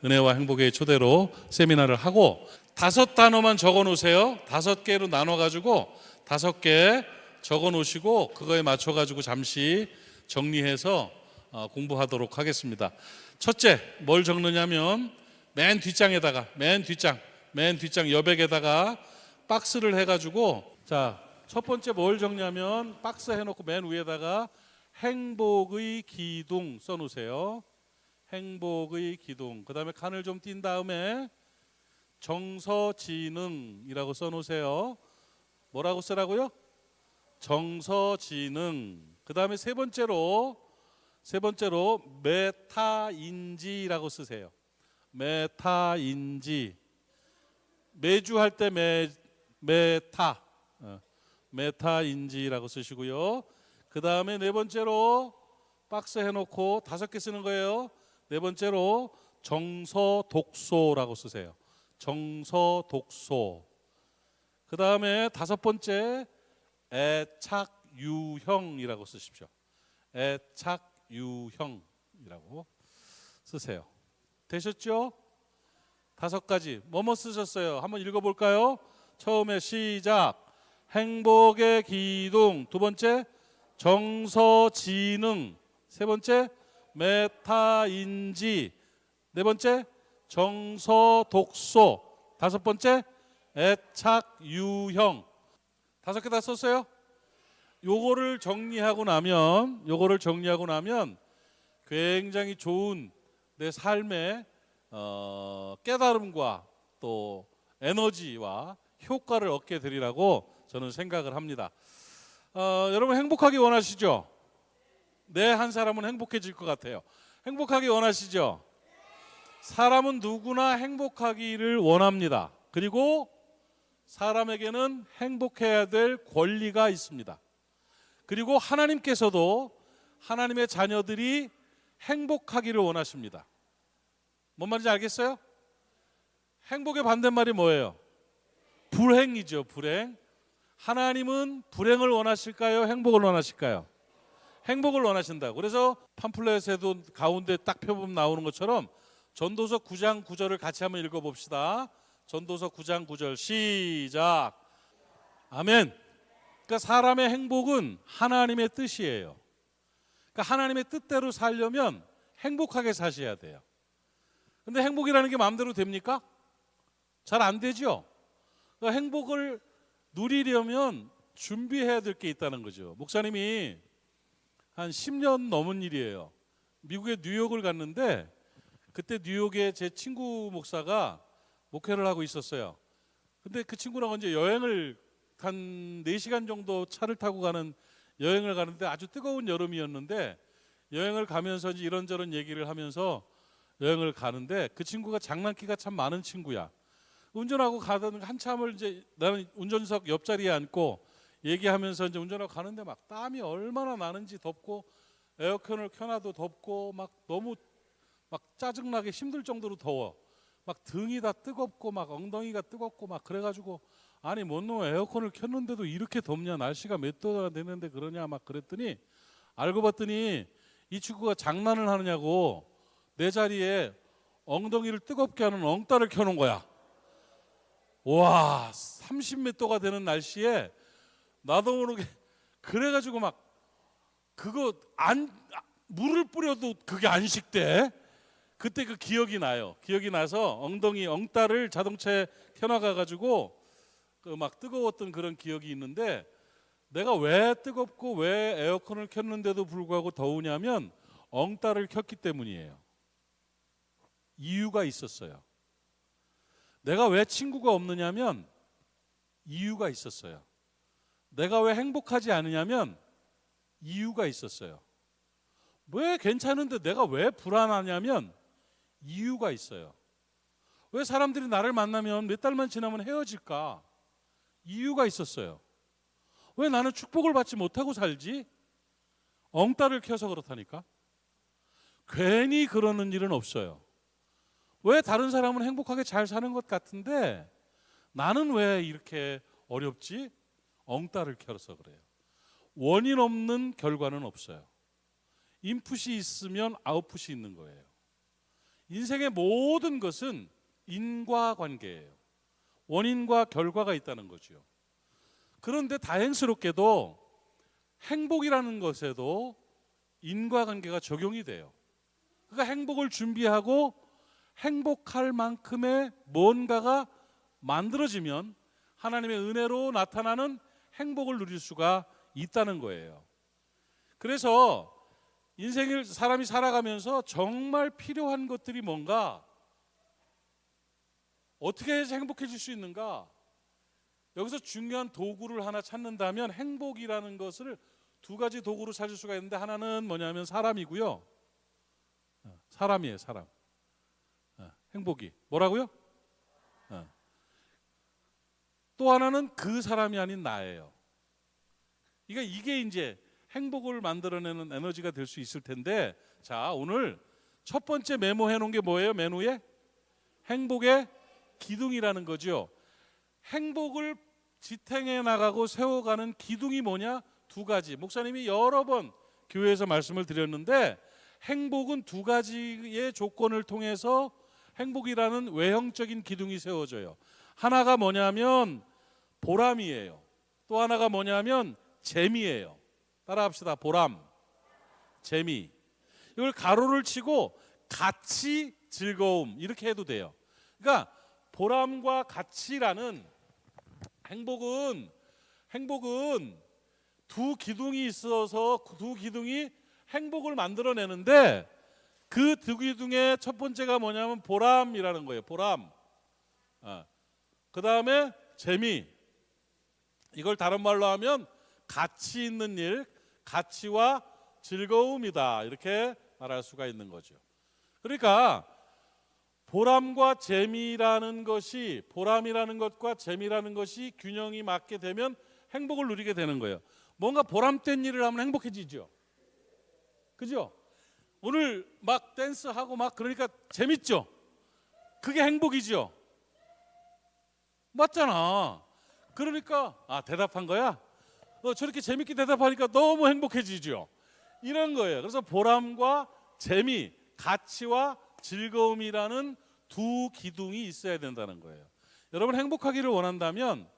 은혜와 행복의 초대로 세미나를 하고 5단어만 적어 놓으세요. 5개로 나눠 가지고 5개 적어 놓으시고 그거에 맞춰 가지고 잠시 정리해서 공부하도록 하겠습니다. 첫째, 뭘 적느냐면 맨 뒷장 여백에다가 박스를 해 가지고, 자, 첫 번째 뭘 적냐면 박스 해 놓고 맨 위에다가 행복의 기둥 써 놓으세요. 행복의 기둥. 그다음에 칸을 좀 띈 다음에 정서지능이라고 써 놓으세요. 뭐라고 쓰라고요? 정서지능. 그다음에 세 번째로 메타인지라고 쓰세요. 메타인지. 매주 할 때 메타인지라고 쓰시고요. 그 다음에 네 번째로 박스 해놓고 5개 쓰는 거예요. 네 번째로 정서독소라고 쓰세요. 정서독소. 그 다음에 5번째 애착유형이라고 쓰십시오. 애착유형이라고 쓰세요. 되셨죠? 5가지. 뭐뭐 쓰셨어요? 한번 읽어볼까요? 처음에 시작. 행복의 기둥. 두 번째 정서지능. 세 번째 메타인지. 네 번째 정서독소. 5번째 애착유형. 5개 다 썼어요? 요거를 정리하고 나면 굉장히 좋은 내 삶의 깨달음과 또 에너지와 효과를 얻게 되리라고 저는 생각을 합니다. 여러분 행복하기 원하시죠? 네, 한 사람은 행복해질 것 같아요. 행복하기 원하시죠? 사람은 누구나 행복하기를 원합니다. 그리고 사람에게는 행복해야 될 권리가 있습니다. 그리고 하나님께서도 하나님의 자녀들이 행복하기를 원하십니다. 뭔 말인지 알겠어요? 행복의 반대말이 뭐예요? 불행이죠. 불행. 하나님은 불행을 원하실까요? 행복을 원하실까요? 행복을 원하신다고. 그래서 팜플렛에도 가운데 딱 표본 나오는 것처럼 전도서 9장 9절을 같이 한번 읽어봅시다. 전도서 9장 9절 시작. 아멘. 그러니까 사람의 행복은 하나님의 뜻이에요. 그러니까 하나님의 뜻대로 살려면 행복하게 사셔야 돼요. 근데 행복이라는 게 마음대로 됩니까? 잘 안 되죠. 그러니까 행복을 누리려면 준비해야 될 게 있다는 거죠. 목사님이 한 10년 넘은 일이에요. 미국의 뉴욕을 갔는데 그때 뉴욕에 제 친구 목사가 목회를 하고 있었어요. 근데 그 친구랑 이제 여행을 한 4시간 정도 차를 타고 가는 여행을 가는데 아주 뜨거운 여름이었는데 여행을 가면서 이제 이런저런 얘기를 하면서 여행을 가는데 그 친구가 장난기가 참 많은 친구야. 운전하고 가던 한참을 이제 나는 운전석 옆자리에 앉고 얘기하면서 이제 운전하고 가는데 막 땀이 얼마나 나는지 덥고 에어컨을 켜놔도 덥고 막 너무 막 짜증나게 힘들 정도로 더워. 막 등이 다 뜨겁고 막 엉덩이가 뜨겁고 막 그래가지고 아니 뭔 놈 에어컨을 켰는데도 이렇게 덥냐, 날씨가 몇 도가 되는데 그러냐 막 그랬더니 알고 봤더니 이 친구가 장난을 하느냐고 내 자리에 엉덩이를 뜨겁게 하는 엉따를 켜놓은 거야. 와, 30몇 도가 되는 날씨에 나도 모르게 그래가지고 막 그거 물을 뿌려도 그게 안 식대. 그때 그 기억이 나요. 기억이 나서 엉덩이 엉따를 자동차에 켜나가가지고 그 막 뜨거웠던 그런 기억이 있는데 내가 왜 뜨겁고 왜 에어컨을 켰는데도 불구하고 더우냐면 엉따를 켰기 때문이에요. 이유가 있었어요. 내가 왜 친구가 없느냐면 이유가 있었어요. 내가 왜 행복하지 않으냐면 이유가 있었어요. 왜 괜찮은데 내가 왜 불안하냐면 이유가 있어요. 왜 사람들이 나를 만나면 몇 달만 지나면 헤어질까? 이유가 있었어요. 왜 나는 축복을 받지 못하고 살지? 엉따를 켜서 그렇다니까. 괜히 그러는 일은 없어요. 왜 다른 사람은 행복하게 잘 사는 것 같은데 나는 왜 이렇게 어렵지? 엉따를 켜서 그래요. 원인 없는 결과는 없어요. 인풋이 있으면 아웃풋이 있는 거예요. 인생의 모든 것은 인과관계예요. 원인과 결과가 있다는 거죠. 그런데 다행스럽게도 행복이라는 것에도 인과관계가 적용이 돼요. 그러니까 행복을 준비하고 행복할 만큼의 뭔가가 만들어지면 하나님의 은혜로 나타나는 행복을 누릴 수가 있다는 거예요. 그래서 인생을 사람이 살아가면서 정말 필요한 것들이 뭔가, 어떻게 해서 행복해질 수 있는가? 여기서 중요한 도구를 하나 찾는다면 행복이라는 것을 두 가지 도구로 찾을 수가 있는데, 하나는 뭐냐면 사람이고요. 사람이에요, 사람. 행복이 뭐라고요? 또 하나는 그 사람이 아닌 나예요. 그러니까 이게 이제 행복을 만들어내는 에너지가 될 수 있을 텐데, 자, 오늘 첫 번째 메모해 놓은 게 뭐예요? 메뉴에 행복의 기둥이라는 거죠. 행복을 지탱해 나가고 세워가는 기둥이 뭐냐? 두 가지. 목사님이 여러 번 교회에서 말씀을 드렸는데, 행복은 두 가지의 조건을 통해서 행복이라는 외형적인 기둥이 세워져요. 하나가 뭐냐면 보람이에요. 또 하나가 뭐냐면 재미예요. 따라합시다. 보람, 재미. 이걸 가로를 치고 가치, 즐거움 이렇게 해도 돼요. 그러니까 보람과 가치라는, 행복은 두 기둥이 있어서 두 기둥이 행복을 만들어내는데, 그 두 기둥의 첫 번째가 뭐냐면 보람이라는 거예요. 보람. 그 다음에 재미. 이걸 다른 말로 하면 가치 있는 일, 가치와 즐거움이다, 이렇게 말할 수가 있는 거죠. 그러니까 보람과 재미라는 것이, 보람이라는 것과 재미라는 것이 균형이 맞게 되면 행복을 누리게 되는 거예요. 뭔가 보람된 일을 하면 행복해지죠. 그죠? 오늘 막 댄스하고 막 그러니까 재밌죠? 그게 행복이죠. 맞잖아. 그러니까 대답한 거야? 저렇게 재밌게 대답하니까 너무 행복해지죠. 이런 거예요. 그래서 보람과 재미, 가치와 즐거움이라는 두 기둥이 있어야 된다는 거예요. 여러분, 행복하기를 원한다면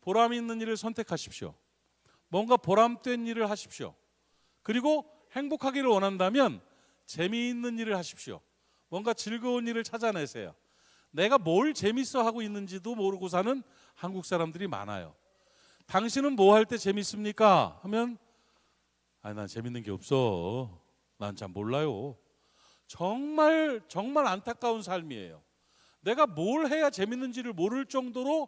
보람 있는 일을 선택하십시오. 뭔가 보람된 일을 하십시오. 그리고 행복하기를 원한다면 재미있는 일을 하십시오. 뭔가 즐거운 일을 찾아내세요. 내가 뭘 재밌어 하고 있는지도 모르고 사는 한국 사람들이 많아요. 당신은 뭐 할 때 재밌습니까? 하면 난 재밌는 게 없어. 난 잘 몰라요. 정말 안타까운 삶이에요. 내가 뭘 해야 재밌는지를 모를 정도로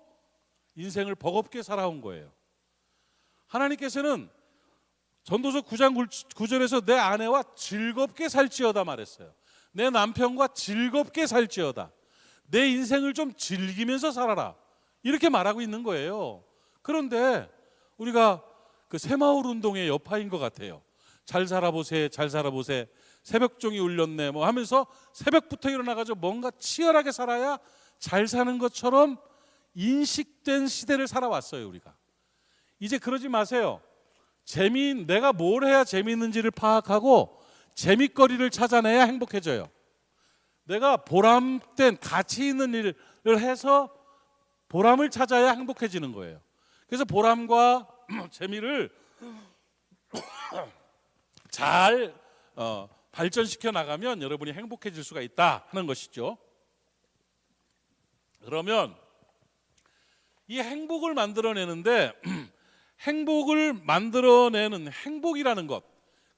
인생을 버겁게 살아온 거예요. 하나님께서는 전도서 9장 9절에서 내 아내와 즐겁게 살지어다 말했어요. 내 남편과 즐겁게 살지어다. 내 인생을 좀 즐기면서 살아라, 이렇게 말하고 있는 거예요. 그런데 우리가 그 새마을 운동의 여파인 것 같아요. 잘 살아보세, 잘 살아보세, 새벽종이 울렸네 뭐 하면서 새벽부터 일어나가지고 뭔가 치열하게 살아야 잘 사는 것처럼 인식된 시대를 살아왔어요. 우리가 이제 그러지 마세요. 내가 뭘 해야 재미있는지를 파악하고 재미거리를 찾아내야 행복해져요. 내가 보람된 가치 있는 일을 해서 보람을 찾아야 행복해지는 거예요. 그래서 보람과 재미를 잘 발전시켜 나가면 여러분이 행복해질 수가 있다 하는 것이죠. 그러면 이 행복을 만들어내는데 행복을 만들어내는 행복이라는 것,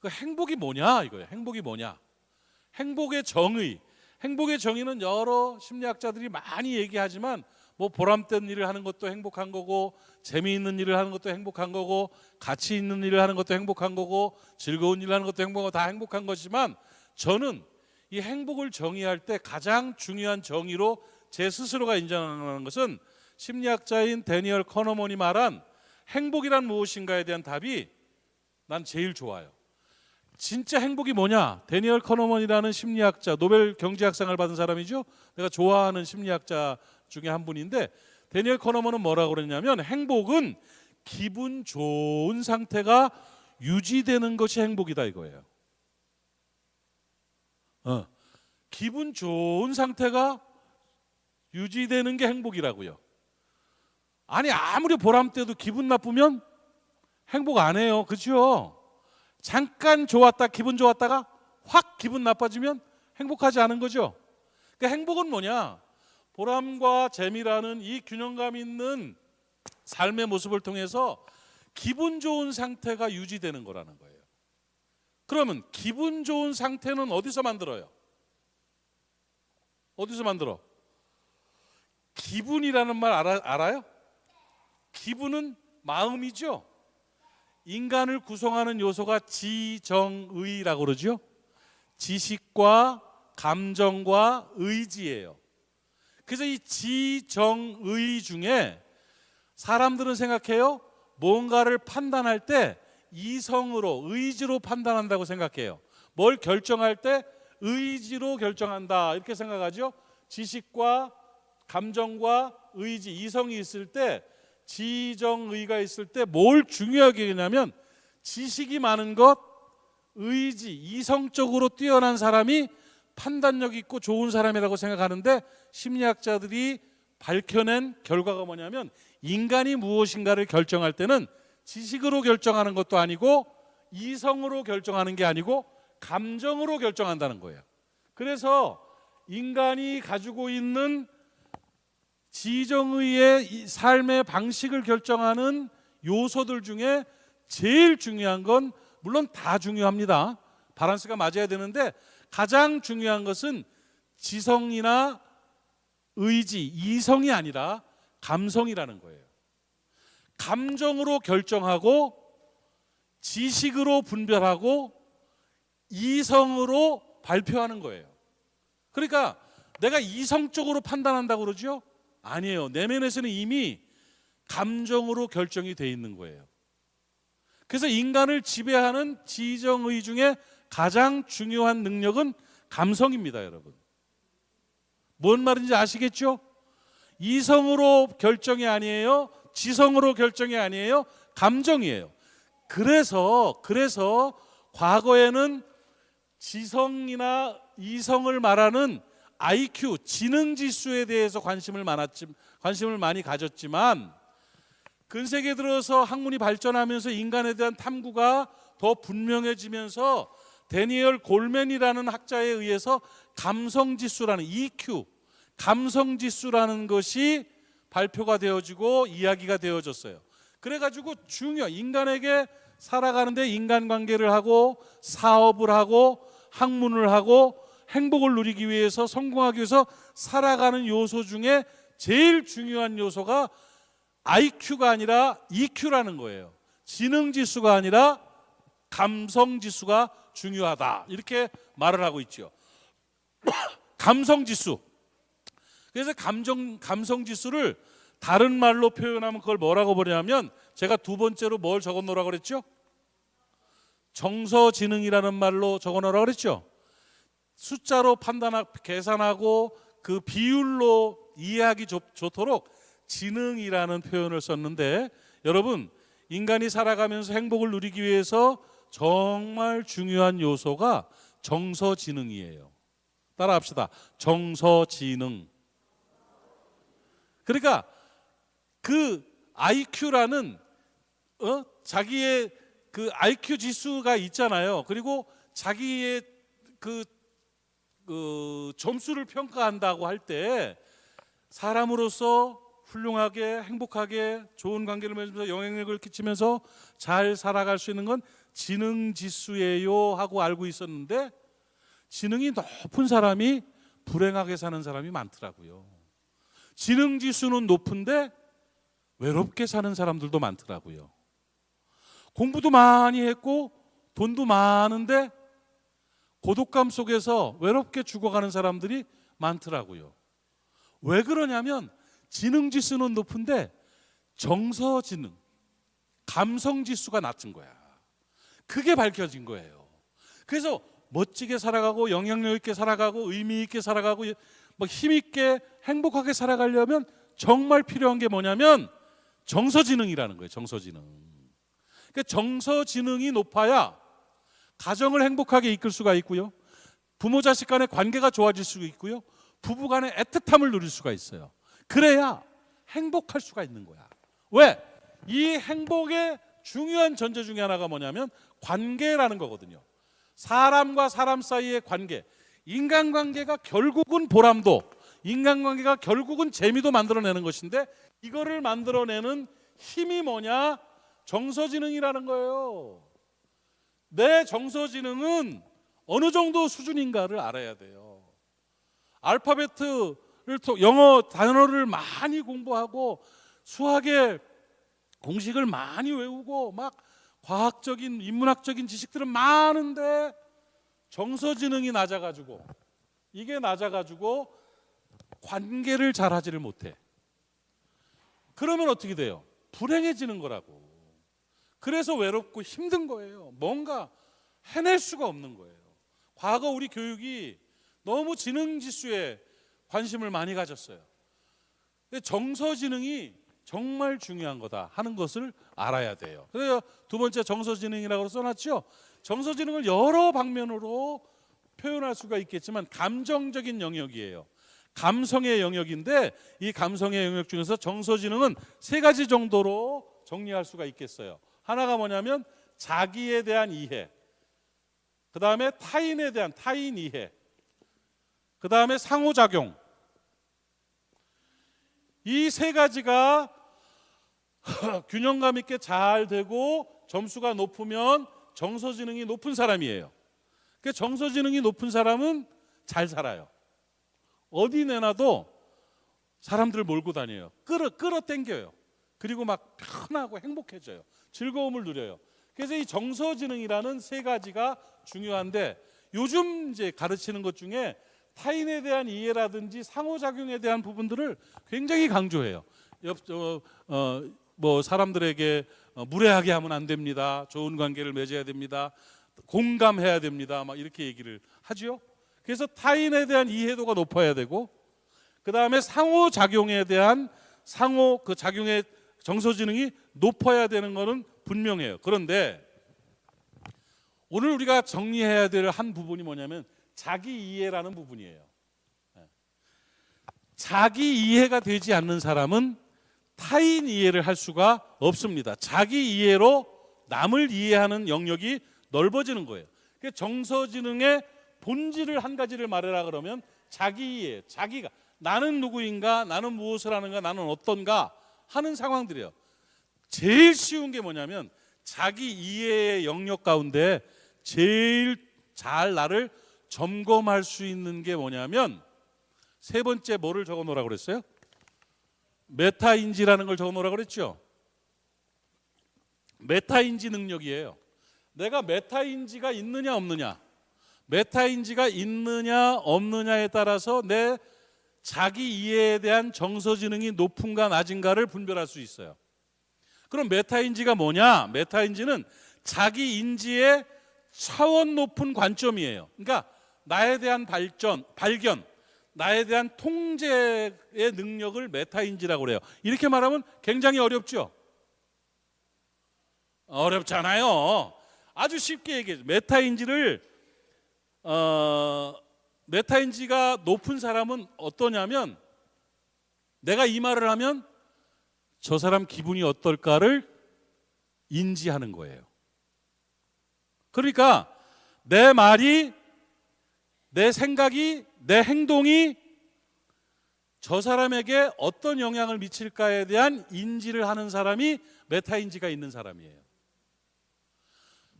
그 행복이 뭐냐 이거예요. 행복이 뭐냐? 행복의 정의는 여러 심리학자들이 많이 얘기하지만 뭐 보람된 일을 하는 것도 행복한 거고, 재미있는 일을 하는 것도 행복한 거고, 가치 있는 일을 하는 것도 행복한 거고, 즐거운 일을 하는 것도 행복한 거고, 다 행복한 것이지만 저는 이 행복을 정의할 때 가장 중요한 정의로 제 스스로가 인정하는 것은 심리학자인 데니얼 커너먼이 말한 행복이란 무엇인가에 대한 답이 난 제일 좋아요. 진짜 행복이 뭐냐? 데니얼 커너먼이라는 심리학자, 노벨 경제학상을 받은 사람이죠. 내가 좋아하는 심리학자 중에 한 분인데, 데니얼 커너먼은 뭐라고 그랬냐면 행복은 기분 좋은 상태가 유지되는 것이 행복이다 이거예요. 기분 좋은 상태가 유지되는 게 행복이라고요. 아니 아무리 보람 때도 기분 나쁘면 행복 안 해요. 그렇죠? 잠깐 좋았다 기분 좋았다가 확 기분 나빠지면 행복하지 않은 거죠. 그러니까 행복은 뭐냐? 보람과 재미라는 이 균형감 있는 삶의 모습을 통해서 기분 좋은 상태가 유지되는 거라는 거예요. 그러면 기분 좋은 상태는 어디서 만들어요? 어디서 만들어? 기분이라는 말 알아요? 기분은 마음이죠. 인간을 구성하는 요소가 지정의라고 그러죠. 지식과 감정과 의지예요. 그래서 이 지정의 중에 사람들은 생각해요. 뭔가를 판단할 때 이성으로, 의지로 판단한다고 생각해요. 뭘 결정할 때 의지로 결정한다 이렇게 생각하죠. 지식과 감정과 의지, 이성이 있을 때, 지정의가 있을 때 뭘 중요하게 하냐면 지식이 많은 것, 의지, 이성적으로 뛰어난 사람이 판단력 있고 좋은 사람이라고 생각하는데, 심리학자들이 밝혀낸 결과가 뭐냐면 인간이 무엇인가를 결정할 때는 지식으로 결정하는 것도 아니고 이성으로 결정하는 게 아니고 감정으로 결정한다는 거예요. 그래서 인간이 가지고 있는 지정의의 삶의 방식을 결정하는 요소들 중에 제일 중요한 건, 물론 다 중요합니다. 밸런스가 맞아야 되는데 가장 중요한 것은 지성이나 의지, 이성이 아니라 감성이라는 거예요. 감정으로 결정하고 지식으로 분별하고 이성으로 발표하는 거예요. 그러니까 내가 이성적으로 판단한다고 그러죠? 아니에요. 내면에서는 이미 감정으로 결정이 돼 있는 거예요. 그래서 인간을 지배하는 지정의 중에 가장 중요한 능력은 감성입니다, 여러분. 뭔 말인지 아시겠죠? 이성으로 결정이 아니에요. 지성으로 결정이 아니에요. 감정이에요. 그래서 과거에는 지성이나 이성을 말하는 IQ, 지능지수에 대해서 관심을 많이 가졌지만, 근세기에 들어서 학문이 발전하면서 인간에 대한 탐구가 더 분명해지면서 데니얼 골맨이라는 학자에 의해서 감성지수라는 EQ, 감성지수라는 것이 발표가 되어지고 이야기가 되어졌어요. 그래가지고 인간에게 살아가는데 인간관계를 하고 사업을 하고 학문을 하고 행복을 누리기 위해서, 성공하기 위해서 살아가는 요소 중에 제일 중요한 요소가 IQ가 아니라 EQ라는 거예요. 지능지수가 아니라 감성지수가 중요하다, 이렇게 말을 하고 있죠. 감성지수. 그래서 감성지수를 다른 말로 표현하면 그걸 뭐라고 부르냐면, 제가 두 번째로 뭘 적어 놓으라고 그랬죠? 정서지능이라는 말로 적어 놓으라고 그랬죠? 숫자로 계산하고 그 비율로 이해하기 좋도록 지능이라는 표현을 썼는데, 여러분, 인간이 살아가면서 행복을 누리기 위해서 정말 중요한 요소가 정서지능이에요. 따라합시다. 정서지능. 그러니까 그 IQ라는 자기의 그 IQ 지수가 있잖아요. 그리고 자기의 그 점수를 평가한다고 할 때 사람으로서 훌륭하게, 행복하게, 좋은 관계를 맺으면서 영향력을 끼치면서 잘 살아갈 수 있는 건 지능 지수예요 하고 알고 있었는데, 지능이 높은 사람이 불행하게 사는 사람이 많더라고요. 지능 지수는 높은데 외롭게 사는 사람들도 많더라고요. 공부도 많이 했고 돈도 많은데 고독감 속에서 외롭게 죽어가는 사람들이 많더라고요. 왜 그러냐면 지능지수는 높은데 정서지능, 감성지수가 낮은 거야. 그게 밝혀진 거예요. 그래서 멋지게 살아가고 영향력 있게 살아가고 의미 있게 살아가고 힘 있게 행복하게 살아가려면 정말 필요한 게 뭐냐면 정서지능이라는 거예요. 정서지능. 그러니까 정서지능이 높아야 가정을 행복하게 이끌 수가 있고요, 부모 자식 간의 관계가 좋아질 수 있고요. 부부 간의 애틋함을 누릴 수가 있어요. 그래야 행복할 수가 있는 거야. 왜? 이 행복의 중요한 전제 중에 하나가 뭐냐면 관계라는 거거든요. 사람과 사람 사이의 관계, 인간관계가 결국은 보람도, 인간관계가 결국은 재미도 만들어내는 것인데, 이거를 만들어내는 힘이 뭐냐? 정서지능이라는 거예요. 내 정서지능은 어느 정도 수준인가를 알아야 돼요. 알파벳을 영어 단어를 많이 공부하고 수학의 공식을 많이 외우고 막 과학적인 인문학적인 지식들은 많은데 정서지능이 낮아가지고, 이게 낮아가지고 관계를 잘 하지를 못해. 그러면 어떻게 돼요? 불행해지는 거라고. 그래서 외롭고 힘든 거예요. 뭔가 해낼 수가 없는 거예요. 과거 우리 교육이 너무 지능지수에 관심을 많이 가졌어요. 근데 정서지능이 정말 중요한 거다 하는 것을 알아야 돼요. 그래서 두 번째 정서지능이라고 써놨죠. 정서지능을 여러 방면으로 표현할 수가 있겠지만 감정적인 영역이에요. 감성의 영역인데, 이 감성의 영역 중에서 정서지능은 세 가지 정도로 정리할 수가 있겠어요. 하나가 뭐냐면 자기에 대한 이해, 그 다음에 타인에 대한 타인 이해, 그 다음에 상호작용. 이 세 가지가 균형감 있게 잘 되고 점수가 높으면 정서지능이 높은 사람이에요. 그러니까 정서지능이 높은 사람은 잘 살아요. 어디 내놔도 사람들을 몰고 다녀요. 끌어당겨요. 그리고 막 편하고 행복해져요. 즐거움을 누려요. 그래서 이 정서지능이라는 세 가지가 중요한데, 요즘 이제 가르치는 것 중에 타인에 대한 이해라든지 상호작용에 대한 부분들을 굉장히 강조해요. 뭐 사람들에게 무례하게 하면 안 됩니다. 좋은 관계를 맺어야 됩니다. 공감해야 됩니다. 막 이렇게 얘기를 하죠. 그래서 타인에 대한 이해도가 높아야 되고, 그 다음에 상호작용에 대한 그 작용의 정서지능이 높아야 되는 것은 분명해요. 그런데 오늘 우리가 정리해야 될 한 부분이 뭐냐면 자기 이해라는 부분이에요. 자기 이해가 되지 않는 사람은 타인 이해를 할 수가 없습니다. 자기 이해로 남을 이해하는 영역이 넓어지는 거예요. 정서지능의 본질을 한 가지를 말해라 그러면 자기 이해, 자기가 나는 누구인가, 나는 무엇을 하는가, 나는 어떤가 하는 상황들이에요. 제일 쉬운 게 뭐냐면 자기 이해의 영역 가운데 제일 잘 나를 점검할 수 있는 게 뭐냐면, 세 번째 뭐를 적어 놓으라고 그랬어요? 메타인지라는 걸 적어 놓으라고 그랬죠. 메타인지 능력이에요. 내가 메타인지가 있느냐 없느냐, 메타인지가 있느냐 없느냐에 따라서 내 자기 이해에 대한 정서지능이 높은가 낮은가를 분별할 수 있어요. 그럼 메타인지가 뭐냐? 메타인지는 자기 인지의 차원 높은 관점이에요. 그러니까 나에 대한 발견, 나에 대한 통제의 능력을 메타인지라고 그래요. 이렇게 말하면 굉장히 어렵죠? 어렵잖아요. 아주 쉽게 얘기해요. 메타인지가 높은 사람은 어떠냐면, 내가 이 말을 하면 저 사람 기분이 어떨까를 인지하는 거예요. 그러니까 내 말이, 내 생각이, 내 행동이 저 사람에게 어떤 영향을 미칠까에 대한 인지를 하는 사람이 메타인지가 있는 사람이에요.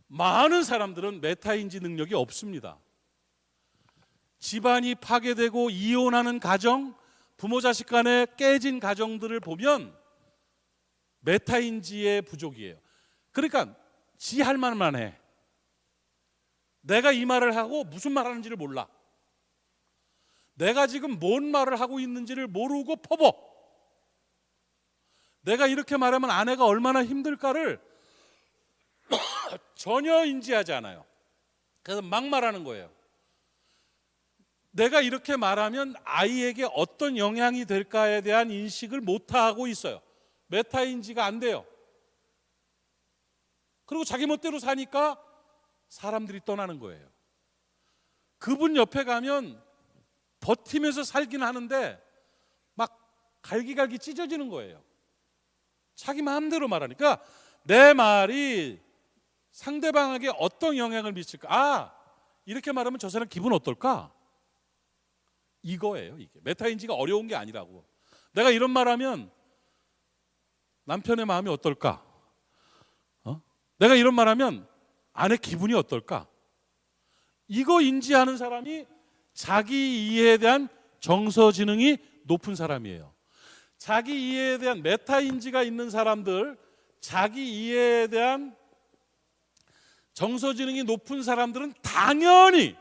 많은 사람들은 메타인지 능력이 없습니다. 집안이 파괴되고 이혼하는 가정, 부모 자식 간에 깨진 가정들을 보면 메타인지의 부족이에요. 그러니까 지 할 말만 해. 내가 이 말을 하고 무슨 말 하는지를 몰라. 내가 지금 뭔 말을 하고 있는지를 모르고 퍼버. 내가 이렇게 말하면 아내가 얼마나 힘들까를 전혀 인지하지 않아요. 그래서 막 말하는 거예요. 내가 이렇게 말하면 아이에게 어떤 영향이 될까에 대한 인식을 못하고 있어요. 메타인지가 안 돼요. 그리고 자기 멋대로 사니까 사람들이 떠나는 거예요. 그분 옆에 가면 버티면서 살긴 하는데 막 갈기갈기 찢어지는 거예요. 자기 마음대로 말하니까 내 말이 상대방에게 어떤 영향을 미칠까? 이렇게 말하면 저 사람 기분 어떨까? 이거예요. 이게 메타인지가 어려운 게 아니라고. 내가 이런 말하면 남편의 마음이 어떨까? 내가 이런 말하면 아내 기분이 어떨까? 이거 인지하는 사람이 자기 이해에 대한 정서지능이 높은 사람이에요. 자기 이해에 대한 메타인지가 있는 사람들, 자기 이해에 대한 정서지능이 높은 사람들은 당연히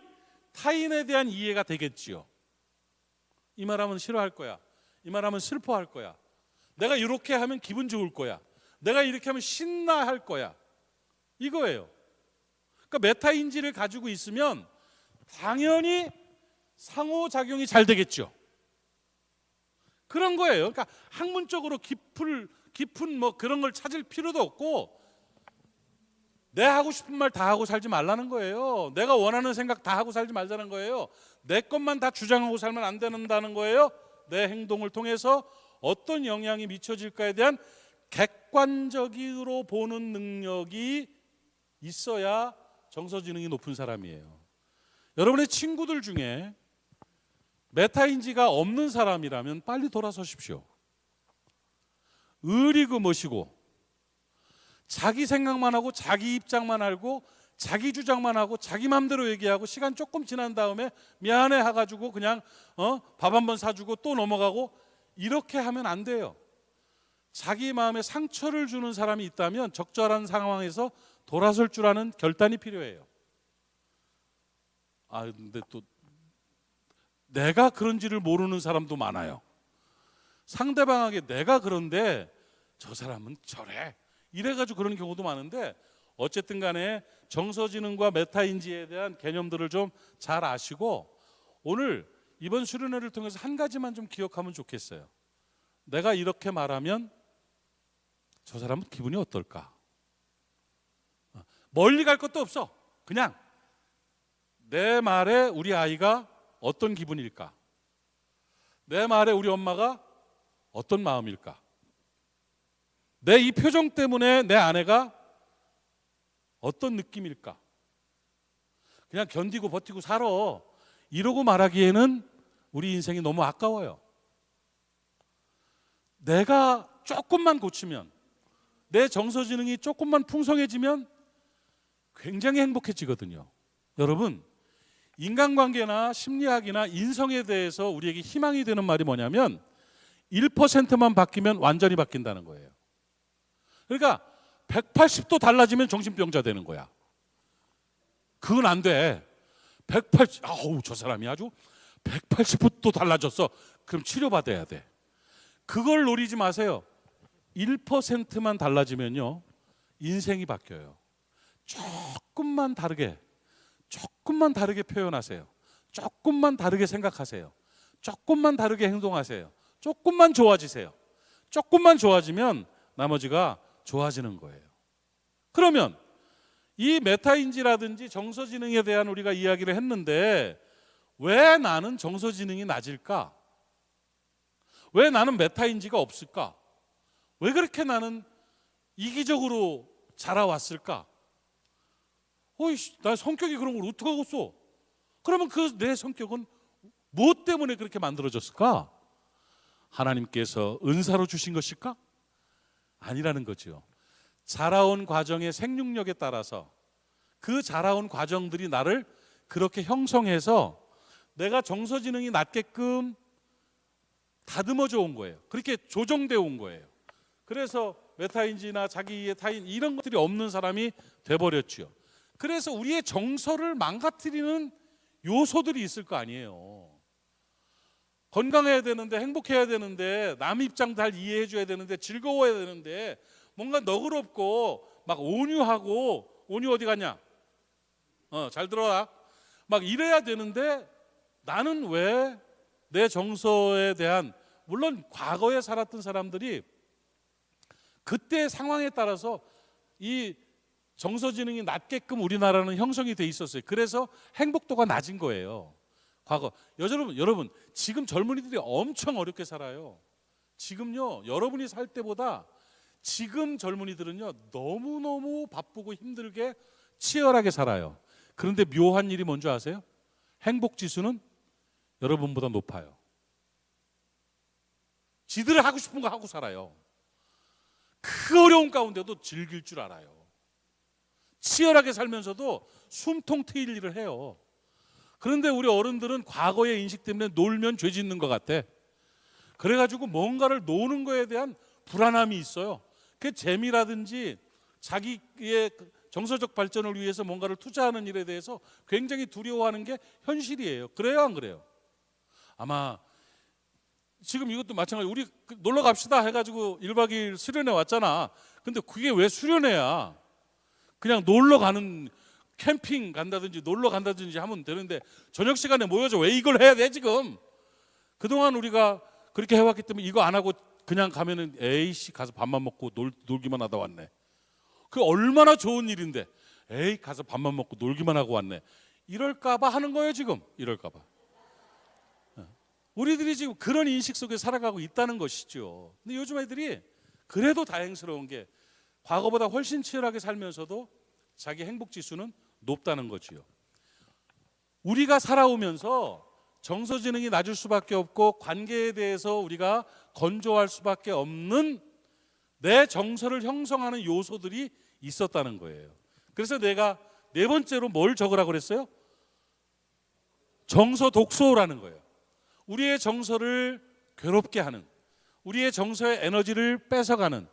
타인에 대한 이해가 되겠지요. 이 말하면 싫어할 거야. 이 말하면 슬퍼할 거야. 내가 이렇게 하면 기분 좋을 거야. 내가 이렇게 하면 신나할 거야. 이거예요. 그러니까 메타인지를 가지고 있으면 당연히 상호작용이 잘 되겠죠. 그런 거예요. 그러니까 학문적으로 깊은 뭐 그런 걸 찾을 필요도 없고, 내 하고 싶은 말 다 하고 살지 말라는 거예요. 내가 원하는 생각 다 하고 살지 말자는 거예요. 내 것만 다 주장하고 살면 안 된다는 거예요. 내 행동을 통해서 어떤 영향이 미쳐질까에 대한 객관적으로 보는 능력이 있어야 정서지능이 높은 사람이에요. 여러분의 친구들 중에 메타인지가 없는 사람이라면 빨리 돌아서십시오. 의리고 멋이고 자기 생각만 하고 자기 입장만 알고 자기 주장만 하고 자기 맘대로 얘기하고 시간 조금 지난 다음에 미안해 해가지고 그냥 밥 한번 사주고 또 넘어가고 이렇게 하면 안 돼요. 자기 마음에 상처를 주는 사람이 있다면 적절한 상황에서 돌아설 줄 아는 결단이 필요해요. 근데 또 내가 그런지를 모르는 사람도 많아요. 상대방에게 내가 그런데 저 사람은 저래 이래가지고 그런 경우도 많은데, 어쨌든 간에 정서지능과 메타인지에 대한 개념들을 좀 잘 아시고 오늘 이번 수련회를 통해서 한 가지만 좀 기억하면 좋겠어요. 내가 이렇게 말하면 저 사람은 기분이 어떨까? 멀리 갈 것도 없어. 그냥 내 말에 우리 아이가 어떤 기분일까? 내 말에 우리 엄마가 어떤 마음일까? 내 이 표정 때문에 내 아내가 어떤 느낌일까? 그냥 견디고 버티고 살아. 이러고 말하기에는 우리 인생이 너무 아까워요. 내가 조금만 고치면, 내 정서지능이 조금만 풍성해지면 굉장히 행복해지거든요. 여러분, 인간관계나 심리학이나 인성에 대해서 우리에게 희망이 되는 말이 뭐냐면 1%만 바뀌면 완전히 바뀐다는 거예요. 그러니까 180도 달라지면 정신병자 되는 거야. 그건 안 돼. 저 사람이 아주 180도 달라졌어. 그럼 치료받아야 돼. 그걸 노리지 마세요. 1%만 달라지면요, 인생이 바뀌어요. 조금만 다르게 표현하세요. 조금만 다르게 생각하세요. 조금만 다르게 행동하세요. 조금만 좋아지세요. 조금만 좋아지면 나머지가 좋아지는 거예요. 그러면 이 메타인지라든지 정서지능에 대한 우리가 이야기를 했는데, 왜 나는 정서지능이 낮을까? 왜 나는 메타인지가 없을까? 왜 그렇게 나는 이기적으로 자라왔을까? 나 성격이 그런 걸 어떻게 하겠어? 그러면 그 내 성격은 무엇 때문에 그렇게 만들어졌을까? 하나님께서 은사로 주신 것일까? 아니라는 거죠. 자라온 과정의 생육력에 따라서 그 자라온 과정들이 나를 그렇게 형성해서 내가 정서지능이 낮게끔 다듬어져 온 거예요. 그렇게 조정되어 온 거예요. 그래서 메타인지나 자기의 타인 이런 것들이 없는 사람이 돼버렸죠. 그래서 우리의 정서를 망가뜨리는 요소들이 있을 거 아니에요. 건강해야 되는데, 행복해야 되는데, 남 입장 잘 이해해 줘야 되는데, 즐거워야 되는데, 뭔가 너그럽고 막 온유하고, 온유 어디 갔냐? 잘 들어라. 막 이래야 되는데, 나는 왜 내 정서에 대한, 물론 과거에 살았던 사람들이 그때 상황에 따라서 이 정서지능이 낮게끔 우리나라는 형성이 돼 있었어요. 그래서 행복도가 낮은 거예요. 과거 여러분 지금 젊은이들이 엄청 어렵게 살아요. 지금요 여러분이 살 때보다 지금 젊은이들은요 너무너무 바쁘고 힘들게 치열하게 살아요. 그런데 묘한 일이 뭔지 아세요? 행복지수는 여러분보다 높아요. 지들이 하고 싶은 거 하고 살아요. 그 어려운 가운데도 즐길 줄 알아요. 치열하게 살면서도 숨통 트일 일을 해요. 그런데 우리 어른들은 과거의 인식 때문에 놀면 죄 짓는 것 같아. 그래가지고 뭔가를 노는 거에 대한 불안함이 있어요. 그 재미라든지 자기의 정서적 발전을 위해서 뭔가를 투자하는 일에 대해서 굉장히 두려워하는 게 현실이에요. 그래요, 안 그래요? 아마 지금 이것도 마찬가지. 우리 놀러 갑시다 해가지고 1박 2일 수련회 왔잖아. 근데 그게 왜 수련회야? 그냥 놀러 가는, 캠핑 간다든지 놀러 간다든지 하면 되는데 저녁 시간에 모여서 왜 이걸 해야 돼 지금? 그동안 우리가 그렇게 해왔기 때문에 이거 안 하고 그냥 가면은 에이씨 가서 밥만 먹고 놀기만 하다 왔네. 그 얼마나 좋은 일인데 에이 가서 밥만 먹고 놀기만 하고 왔네. 이럴까봐 하는 거예요 지금. 이럴까봐. 우리들이 지금 그런 인식 속에 살아가고 있다는 것이죠. 근데 요즘 애들이 그래도 다행스러운 게 과거보다 훨씬 치열하게 살면서도 자기 행복지수는 높다는 거지요. 우리가 살아오면서 정서지능이 낮을 수밖에 없고 관계에 대해서 우리가 건조할 수밖에 없는 내 정서를 형성하는 요소들이 있었다는 거예요. 그래서 내가 네 번째로 뭘 적으라고 그랬어요? 정서 독소라는 거예요. 우리의 정서를 괴롭게 하는, 우리의 정서의 에너지를 뺏어가는,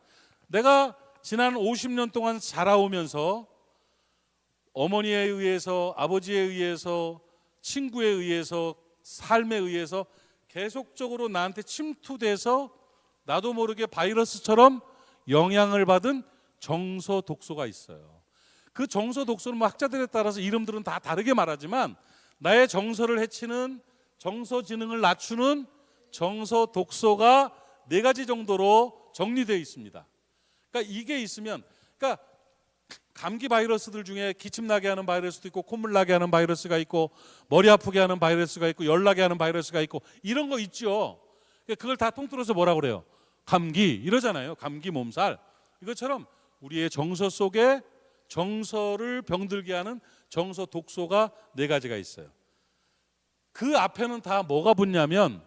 내가 지난 50년 동안 자라오면서 어머니에 의해서, 아버지에 의해서, 친구에 의해서, 삶에 의해서 계속적으로 나한테 침투돼서 나도 모르게 바이러스처럼 영향을 받은 정서 독소가 있어요. 그 정서 독소는 뭐 학자들에 따라서 이름들은 다 다르게 말하지만 나의 정서를 해치는, 정서 지능을 낮추는 정서 독소가 4가지 정도로 정리되어 있습니다. 그러니까 이게 있으면, 그러니까 감기 바이러스들 중에 기침 나게 하는 바이러스도 있고, 콧물 나게 하는 바이러스가 있고, 머리 아프게 하는 바이러스가 있고, 열 나게 하는 바이러스가 있고, 이런 거 있죠. 그걸 다 통틀어서 뭐라고 그래요? 감기 이러잖아요. 감기, 몸살. 이것처럼 우리의 정서 속에 정서를 병들게 하는 정서 독소가 4가지가 있어요. 그 앞에는 다 뭐가 붙냐면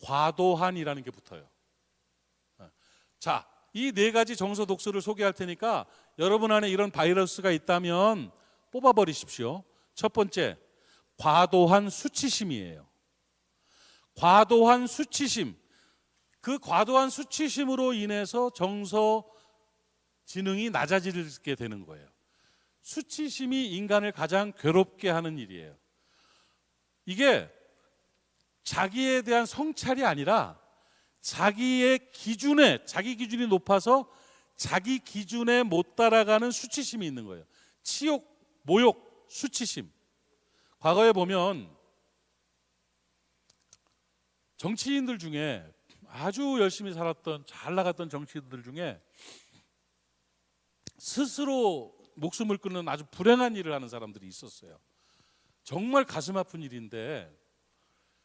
과도한이라는 게 붙어요. 자, 이 4가지 정서 독소를 소개할 테니까 여러분 안에 이런 바이러스가 있다면 뽑아버리십시오. 첫 번째, 과도한 수치심이에요. 과도한 수치심. 그 과도한 수치심으로 인해서 정서 지능이 낮아지게 되는 거예요. 수치심이 인간을 가장 괴롭게 하는 일이에요. 이게 자기에 대한 성찰이 아니라 자기 기준이 높아서 자기 기준에 못 따라가는 수치심이 있는 거예요. 치욕, 모욕, 수치심. 과거에 보면 정치인들 중에 아주 열심히 살았던, 잘 나갔던 정치인들 중에 스스로 목숨을 끊는 아주 불행한 일을 하는 사람들이 있었어요. 정말 가슴 아픈 일인데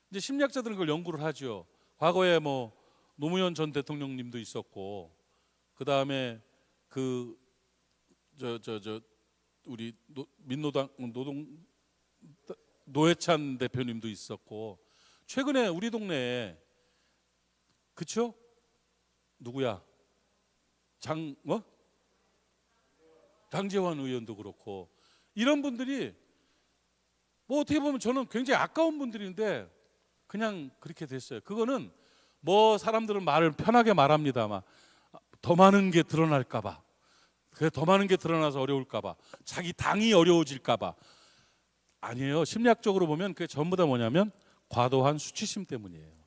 이제 심리학자들은 그걸 연구를 하죠. 과거에 뭐 노무현 전 대통령님도 있었고, 그 다음에 우리 민노당 노회찬 대표님도 있었고, 최근에 우리 동네에 그쵸? 누구야? 장제환 의원도 그렇고, 이런 분들이 뭐 어떻게 보면 저는 굉장히 아까운 분들인데 그냥 그렇게 됐어요. 그거는 뭐 사람들은 말을 편하게 말합니다만 더 많은 게 드러날까봐, 그래 더 많은 게 드러나서 어려울까봐, 자기 당이 어려워질까봐. 아니에요. 심리학적으로 보면 그게 전부 다 뭐냐면 과도한 수치심 때문이에요.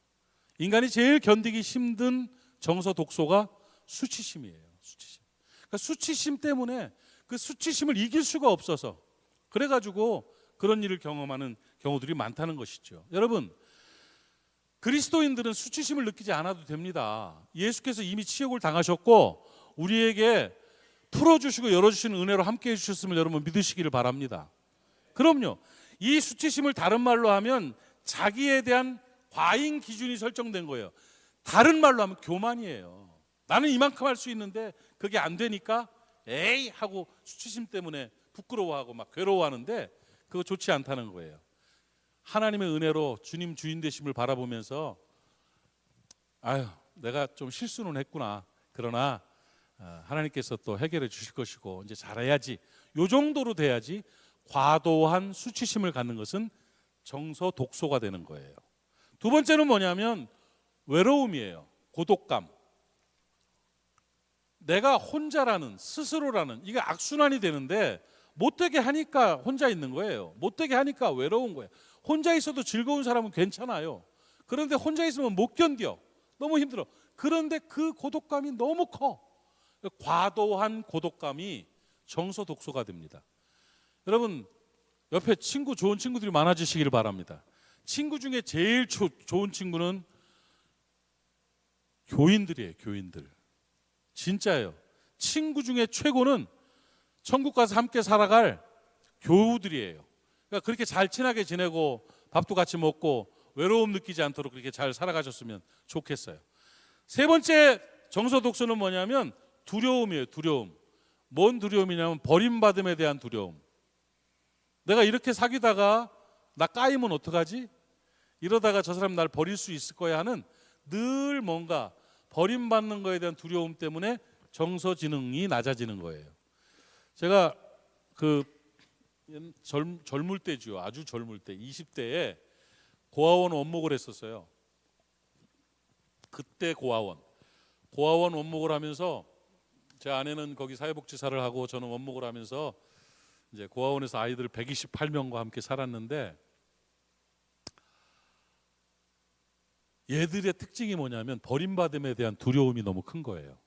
인간이 제일 견디기 힘든 정서 독소가 수치심이에요. 수치심. 그러니까 수치심 때문에 그 수치심을 이길 수가 없어서 그래가지고 그런 일을 경험하는 경우들이 많다는 것이죠. 여러분, 그리스도인들은 수치심을 느끼지 않아도 됩니다. 예수께서 이미 치욕을 당하셨고 우리에게 풀어주시고 열어주시는 은혜로 함께 해주셨음을 여러분 믿으시기를 바랍니다. 그럼요. 이 수치심을 다른 말로 하면 자기에 대한 과잉 기준이 설정된 거예요. 다른 말로 하면 교만이에요. 나는 이만큼 할 수 있는데 그게 안 되니까 에이 하고 수치심 때문에 부끄러워하고 막 괴로워하는데 그거 좋지 않다는 거예요. 하나님의 은혜로 주님 주인 되심을 바라보면서 아유 내가 좀 실수는 했구나. 그러나 하나님께서 또 해결해 주실 것이고 이제 잘해야지. 요 정도로 돼야지. 과도한 수치심을 갖는 것은 정서 독소가 되는 거예요. 두 번째는 뭐냐면 외로움이에요. 고독감. 내가 혼자라는 스스로라는 이게 악순환이 되는데 못되게 하니까 혼자 있는 거예요. 못되게 하니까 외로운 거예요. 혼자 있어도 즐거운 사람은 괜찮아요. 그런데 혼자 있으면 못 견뎌. 너무 힘들어. 그런데 그 고독감이 너무 커. 과도한 고독감이 정서 독소가 됩니다. 여러분 옆에 좋은 친구들이 많아지시기를 바랍니다. 친구 중에 제일 좋은 친구는 교인들이에요. 교인들. 진짜예요. 친구 중에 최고는 천국 가서 함께 살아갈 교우들이에요. 그러니까 그렇게 잘 친하게 지내고 밥도 같이 먹고 외로움 느끼지 않도록 그렇게 잘 살아가셨으면 좋겠어요. 세 번째 정서 독소는 뭐냐면 두려움이에요. 두려움. 뭔 두려움이냐면 버림받음에 대한 두려움. 내가 이렇게 사귀다가 나 까이면 어떡하지? 이러다가 저 사람 날 버릴 수 있을 거야 하는 늘 뭔가 버림받는 거에 대한 두려움 때문에 정서 지능이 낮아지는 거예요. 제가 젊을 때죠. 아주 젊을 때 20대에 고아원 원목을 했었어요. 그때 고아원 원목을 하면서 제 아내는 거기 사회복지사를 하고 저는 원목을 하면서 이제 고아원에서 아이들 128명과 함께 살았는데 얘들의 특징이 뭐냐면 버림받음에 대한 두려움이 너무 큰 거예요.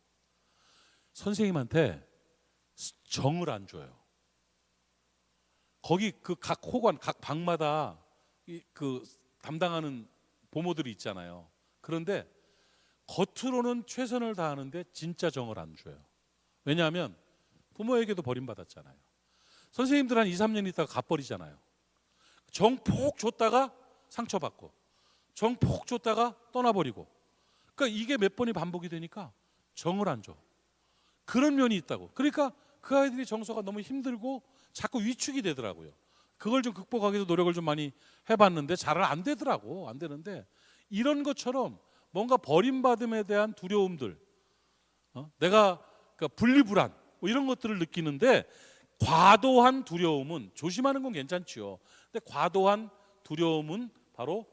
선생님한테 정을 안 줘요. 거기 그 각 호관, 각 방마다 그 담당하는 보모들이 있잖아요. 그런데 겉으로는 최선을 다하는데 진짜 정을 안 줘요. 왜냐하면 부모에게도 버림받았잖아요. 선생님들 한 2, 3년 있다가 갚버리잖아요. 정 폭 줬다가 상처받고 정 폭 줬다가 떠나버리고 그러니까 이게 몇 번이 반복이 되니까 정을 안 줘. 그런 면이 있다고. 그러니까 그 아이들이 정서가 너무 힘들고 자꾸 위축이 되더라고요. 그걸 좀 극복하기 위해서 노력을 좀 많이 해봤는데 잘 안 되더라고. 안 되는데 이런 것처럼 뭔가 버림받음에 대한 두려움들 내가 그러니까 분리불안 뭐 이런 것들을 느끼는데 과도한 두려움은 조심하는 건 괜찮지요. 근데 과도한 두려움은 바로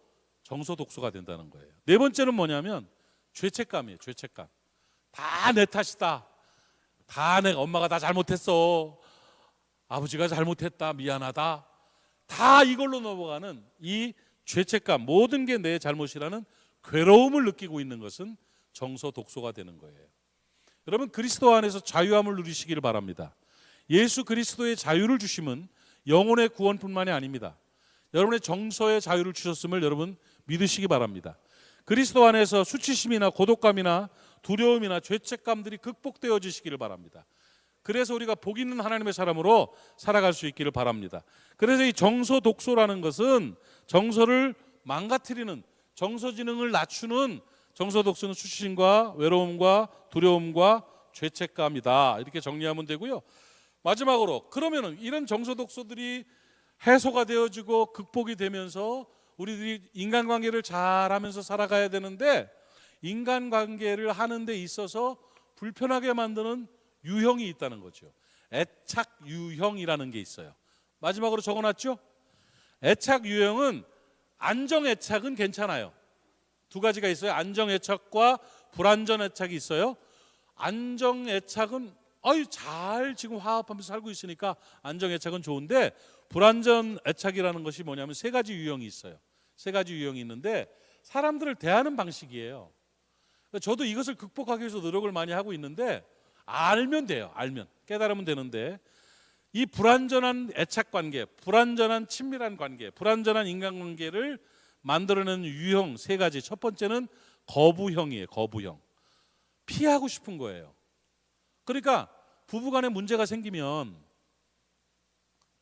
정서 독소가 된다는 거예요. 네 번째는 뭐냐면 죄책감이에요. 죄책감. 다 내 탓이다. 다 내가 엄마가 다 잘못했어. 아버지가 잘못했다. 미안하다. 다 이걸로 넘어가는 이 죄책감, 모든 게 내 잘못이라는 괴로움을 느끼고 있는 것은 정서 독소가 되는 거예요. 여러분 그리스도 안에서 자유함을 누리시기를 바랍니다. 예수 그리스도의 자유를 주심은 영혼의 구원뿐만이 아닙니다. 여러분의 정서의 자유를 주셨음을 여러분 믿으시기 바랍니다. 그리스도 안에서 수치심이나 고독감이나 두려움이나 죄책감들이 극복되어지시기를 바랍니다. 그래서 우리가 복 있는 하나님의 사람으로 살아갈 수 있기를 바랍니다. 그래서 이 정서 독소라는 것은 정서를 망가뜨리는 정서 지능을 낮추는 정서 독소는 수치심과 외로움과 두려움과 죄책감이다. 이렇게 정리하면 되고요. 마지막으로 그러면은 이런 정서 독소들이 해소가 되어지고 극복이 되면서 우리들이 인간관계를 잘하면서 살아가야 되는데 인간관계를 하는 데 있어서 불편하게 만드는 유형이 있다는 거죠. 애착 유형이라는 게 있어요. 마지막으로 적어놨죠? 애착 유형은 안정 애착은 괜찮아요. 두 가지가 있어요. 안정 애착과 불안전 애착이 있어요. 안정 애착은 잘 지금 화합하면서 살고 있으니까 안정 애착은 좋은데 불안전 애착이라는 것이 뭐냐면 세 가지 유형이 있어요. 세 가지 유형이 있는데 사람들을 대하는 방식이에요. 저도 이것을 극복하기 위해서 노력을 많이 하고 있는데 알면 돼요. 알면 깨달으면 되는데 이 불안전한 애착관계, 불안전한 친밀한 관계, 불안전한 인간관계를 만들어내는 유형 세 가지. 첫 번째는 거부형이에요. 거부형. 피하고 싶은 거예요. 그러니까 부부간에 문제가 생기면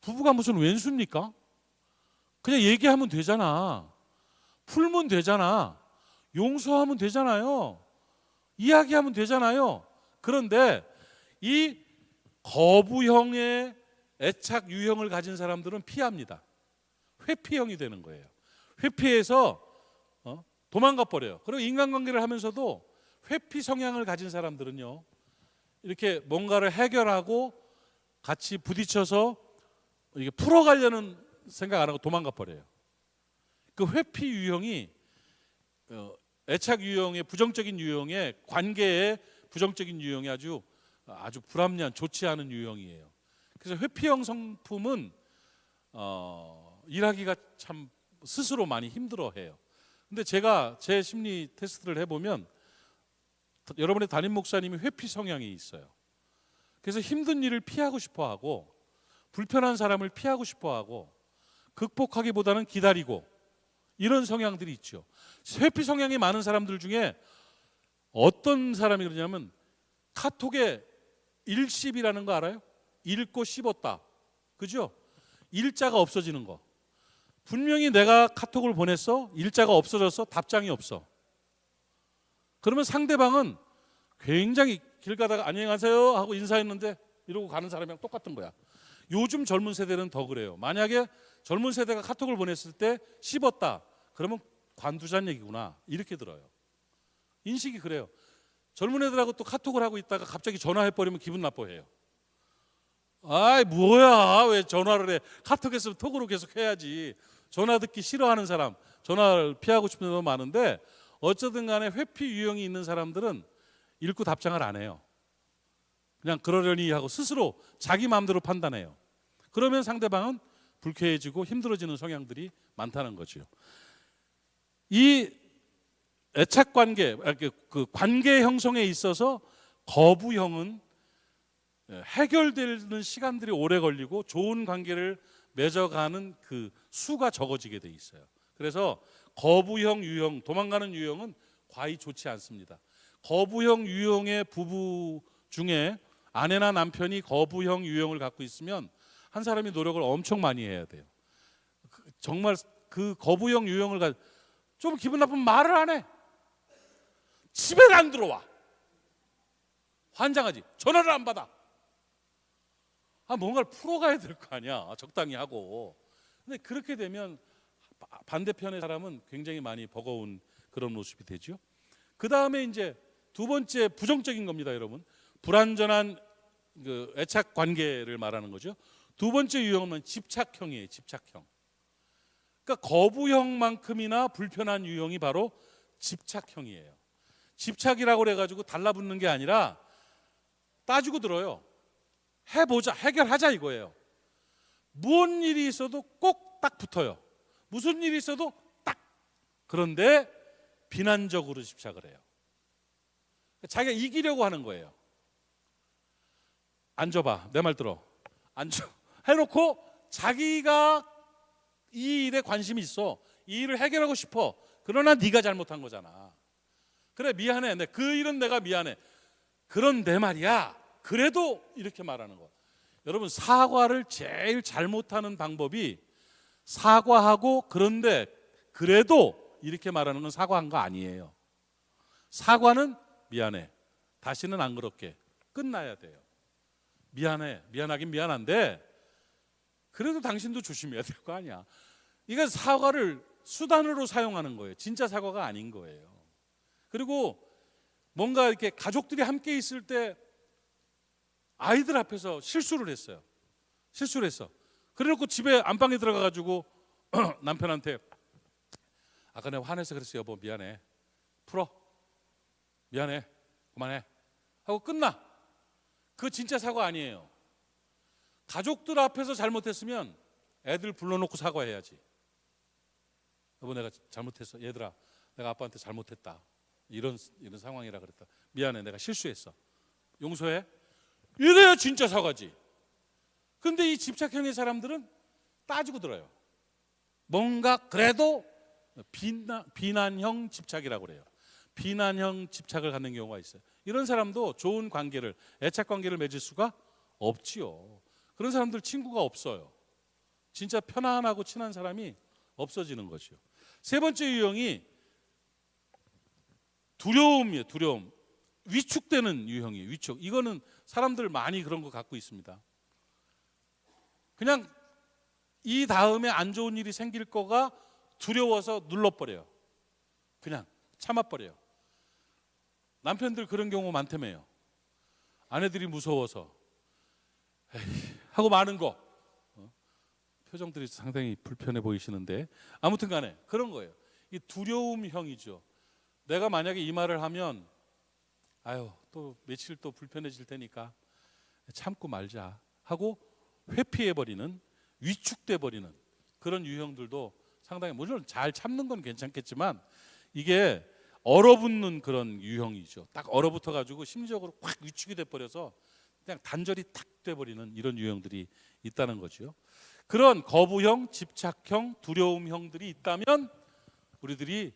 부부가 무슨 왼수입니까? 그냥 얘기하면 되잖아. 풀면 되잖아. 용서하면 되잖아요. 이야기하면 되잖아요. 그런데 이 거부형의 애착 유형을 가진 사람들은 피합니다. 회피형이 되는 거예요. 회피해서 도망가 버려요. 그리고 인간관계를 하면서도 회피 성향을 가진 사람들은요, 이렇게 뭔가를 해결하고 같이 부딪혀서 이게 풀어가려는 생각 안 하고 도망가 버려요. 그 회피 유형이 애착 유형의 부정적인 유형의 관계의 부정적인 유형이 아주 불합리한 좋지 않은 유형이에요. 그래서 회피형 성품은 일하기가 참 스스로 많이 힘들어해요. 근데 제가 제 심리 테스트를 해보면 여러분의 담임 목사님이 회피 성향이 있어요. 그래서 힘든 일을 피하고 싶어하고 불편한 사람을 피하고 싶어하고 극복하기보다는 기다리고 이런 성향들이 있죠. 회피 성향이 많은 사람들 중에 어떤 사람이 그러냐면 카톡에 일십이라는 거 알아요? 읽고 씹었다. 그죠? 일자가 없어지는 거. 분명히 내가 카톡을 보냈어. 일자가 없어졌어. 답장이 없어. 그러면 상대방은 굉장히 길 가다가 안녕하세요 하고 인사했는데 이러고 가는 사람이랑 똑같은 거야. 요즘 젊은 세대는 더 그래요. 만약에 젊은 세대가 카톡을 보냈을 때 씹었다. 그러면 관두자는 얘기구나. 이렇게 들어요. 인식이 그래요. 젊은 애들하고 또 카톡을 하고 있다가 갑자기 전화해버리면 기분 나빠해요. 아이 뭐야 왜 전화를 해. 카톡 했으면 톡으로 계속 해야지. 전화 듣기 싫어하는 사람, 전화를 피하고 싶은 사람 많은데 어쩌든 간에 회피 유형이 있는 사람들은 읽고 답장을 안 해요. 그냥 그러려니 하고 스스로 자기 마음대로 판단해요. 그러면 상대방은 불쾌해지고 힘들어지는 성향들이 많다는 거죠. 이 애착 관계, 그 관계 형성에 있어서 거부형은 해결되는 시간들이 오래 걸리고 좋은 관계를 맺어가는 그 수가 적어지게 돼 있어요. 그래서 거부형 유형, 도망가는 유형은 과히 좋지 않습니다. 거부형 유형의 부부 중에 아내나 남편이 거부형 유형을 갖고 있으면 한 사람이 노력을 엄청 많이 해야 돼요. 정말 그 거부형 유형을 좀 기분 나쁘면 말을 안 해. 집에 안 들어와. 환장하지. 전화를 안 받아. 뭔가를 풀어가야 될 거 아니야. 적당히 하고. 근데 그렇게 되면 반대편의 사람은 굉장히 많이 버거운 그런 모습이 되죠. 그 다음에 이제 두 번째 부정적인 겁니다, 여러분. 불완전한 그 애착 관계를 말하는 거죠. 두 번째 유형은 집착형이에요. 집착형. 그러니까 거부형만큼이나 불편한 유형이 바로 집착형이에요. 집착이라고 그래가지고 달라붙는 게 아니라 따지고 들어요. 해보자, 해결하자 이거예요. 무슨 일이 있어도 꼭 딱 붙어요. 무슨 일이 있어도 딱. 그런데 비난적으로 집착을 해요. 자기가 이기려고 하는 거예요. 앉아봐, 내 말 들어. 앉아. 해놓고 자기가 이 일에 관심이 있어. 이 일을 해결하고 싶어. 그러나 네가 잘못한 거잖아. 그래 미안해. 그 일은 내가 미안해. 그런데 말이야. 그래도 이렇게 말하는 거. 여러분 사과를 제일 잘못하는 방법이 사과하고 그런데 그래도 이렇게 말하는 건 사과한 거 아니에요. 사과는 미안해. 다시는 안 그렇게 끝나야 돼요. 미안해. 미안하긴 미안한데 그래도 당신도 조심해야 될 거 아니야. 이건 사과를 수단으로 사용하는 거예요. 진짜 사과가 아닌 거예요. 그리고 뭔가 이렇게 가족들이 함께 있을 때 아이들 앞에서 실수를 했어요. 실수를 했어. 그래놓고 집에 안방에 들어가가지고 남편한테 아까 내가 화내서 그랬어. 여보 미안해. 풀어. 미안해. 그만해. 하고 끝나. 그거 진짜 사과 아니에요. 가족들 앞에서 잘못했으면 애들 불러놓고 사과해야지. 여보 내가 잘못했어. 얘들아 내가 아빠한테 잘못했다. 이런 상황이라 그랬다. 미안해. 내가 실수했어. 용서해. 이래야 진짜 사과지. 근데 이 집착형의 사람들은 따지고 들어요. 뭔가 그래도 비난형 집착이라고 그래요. 비난형 집착을 갖는 경우가 있어요. 이런 사람도 좋은 관계를, 애착 관계를 맺을 수가 없지요. 그런 사람들 친구가 없어요. 진짜 편안하고 친한 사람이 없어지는 거죠. 세 번째 유형이 두려움이에요. 두려움. 위축되는 유형이에요. 위축. 이거는 사람들 많이 그런 거 갖고 있습니다. 그냥 이 다음에 안 좋은 일이 생길 거가 두려워서 눌러버려요. 그냥 참아버려요. 남편들 그런 경우 많다며요. 아내들이 무서워서 에이, 하고 마는 거. 표정들이 상당히 불편해 보이시는데 아무튼 간에 그런 거예요. 이 두려움형이죠. 내가 만약에 이 말을 하면 아유 또 며칠 또 불편해질 테니까 참고 말자 하고 회피해버리는, 위축돼버리는 그런 유형들도 상당히, 물론 잘 참는 건 괜찮겠지만 이게 얼어붙는 그런 유형이죠. 딱 얼어붙어가지고 심리적으로 확 위축이 돼버려서 그냥 단절이 탁 돼버리는 이런 유형들이 있다는 거죠. 그런 거부형, 집착형, 두려움형들이 있다면 우리들이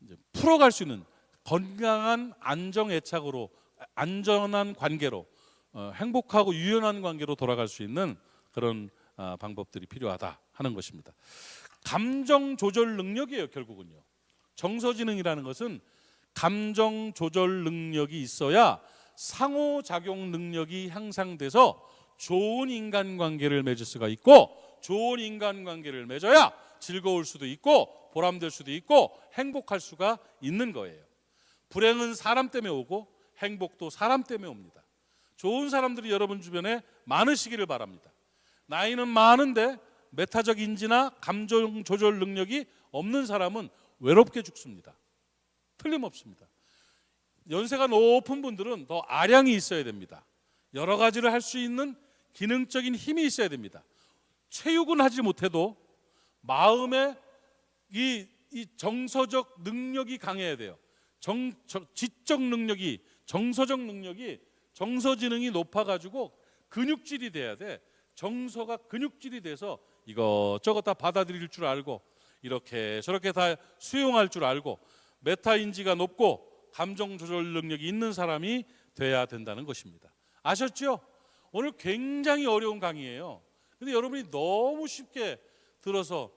이제 풀어갈 수 있는 건강한 안정애착으로, 안전한 관계로, 행복하고 유연한 관계로 돌아갈 수 있는 그런 방법들이 필요하다 하는 것입니다. 감정 조절 능력이에요. 결국은요. 정서지능이라는 것은 감정 조절 능력이 있어야 상호작용 능력이 향상돼서 좋은 인간관계를 맺을 수가 있고, 좋은 인간관계를 맺어야 즐거울 수도 있고 보람될 수도 있고 행복할 수가 있는 거예요. 불행은 사람 때문에 오고 행복도 사람 때문에 옵니다. 좋은 사람들이 여러분 주변에 많으시기를 바랍니다. 나이는 많은데 메타적 인지나 감정 조절 능력이 없는 사람은 외롭게 죽습니다. 틀림없습니다. 연세가 높은 분들은 더 아량이 있어야 됩니다. 여러 가지를 할 수 있는 기능적인 힘이 있어야 됩니다. 체육은 하지 못해도 마음의 이 정서적 능력이 강해야 돼요. 지적 능력이, 정서적 능력이, 정서지능이 높아가지고 근육질이 돼야 돼. 정서가 근육질이 돼서 이것저것 다 받아들일 줄 알고 이렇게 저렇게 다 수용할 줄 알고 메타인지가 높고 감정 조절 능력이 있는 사람이 돼야 된다는 것입니다. 아셨죠? 오늘 굉장히 어려운 강의예요. 근데 여러분이 너무 쉽게 들어서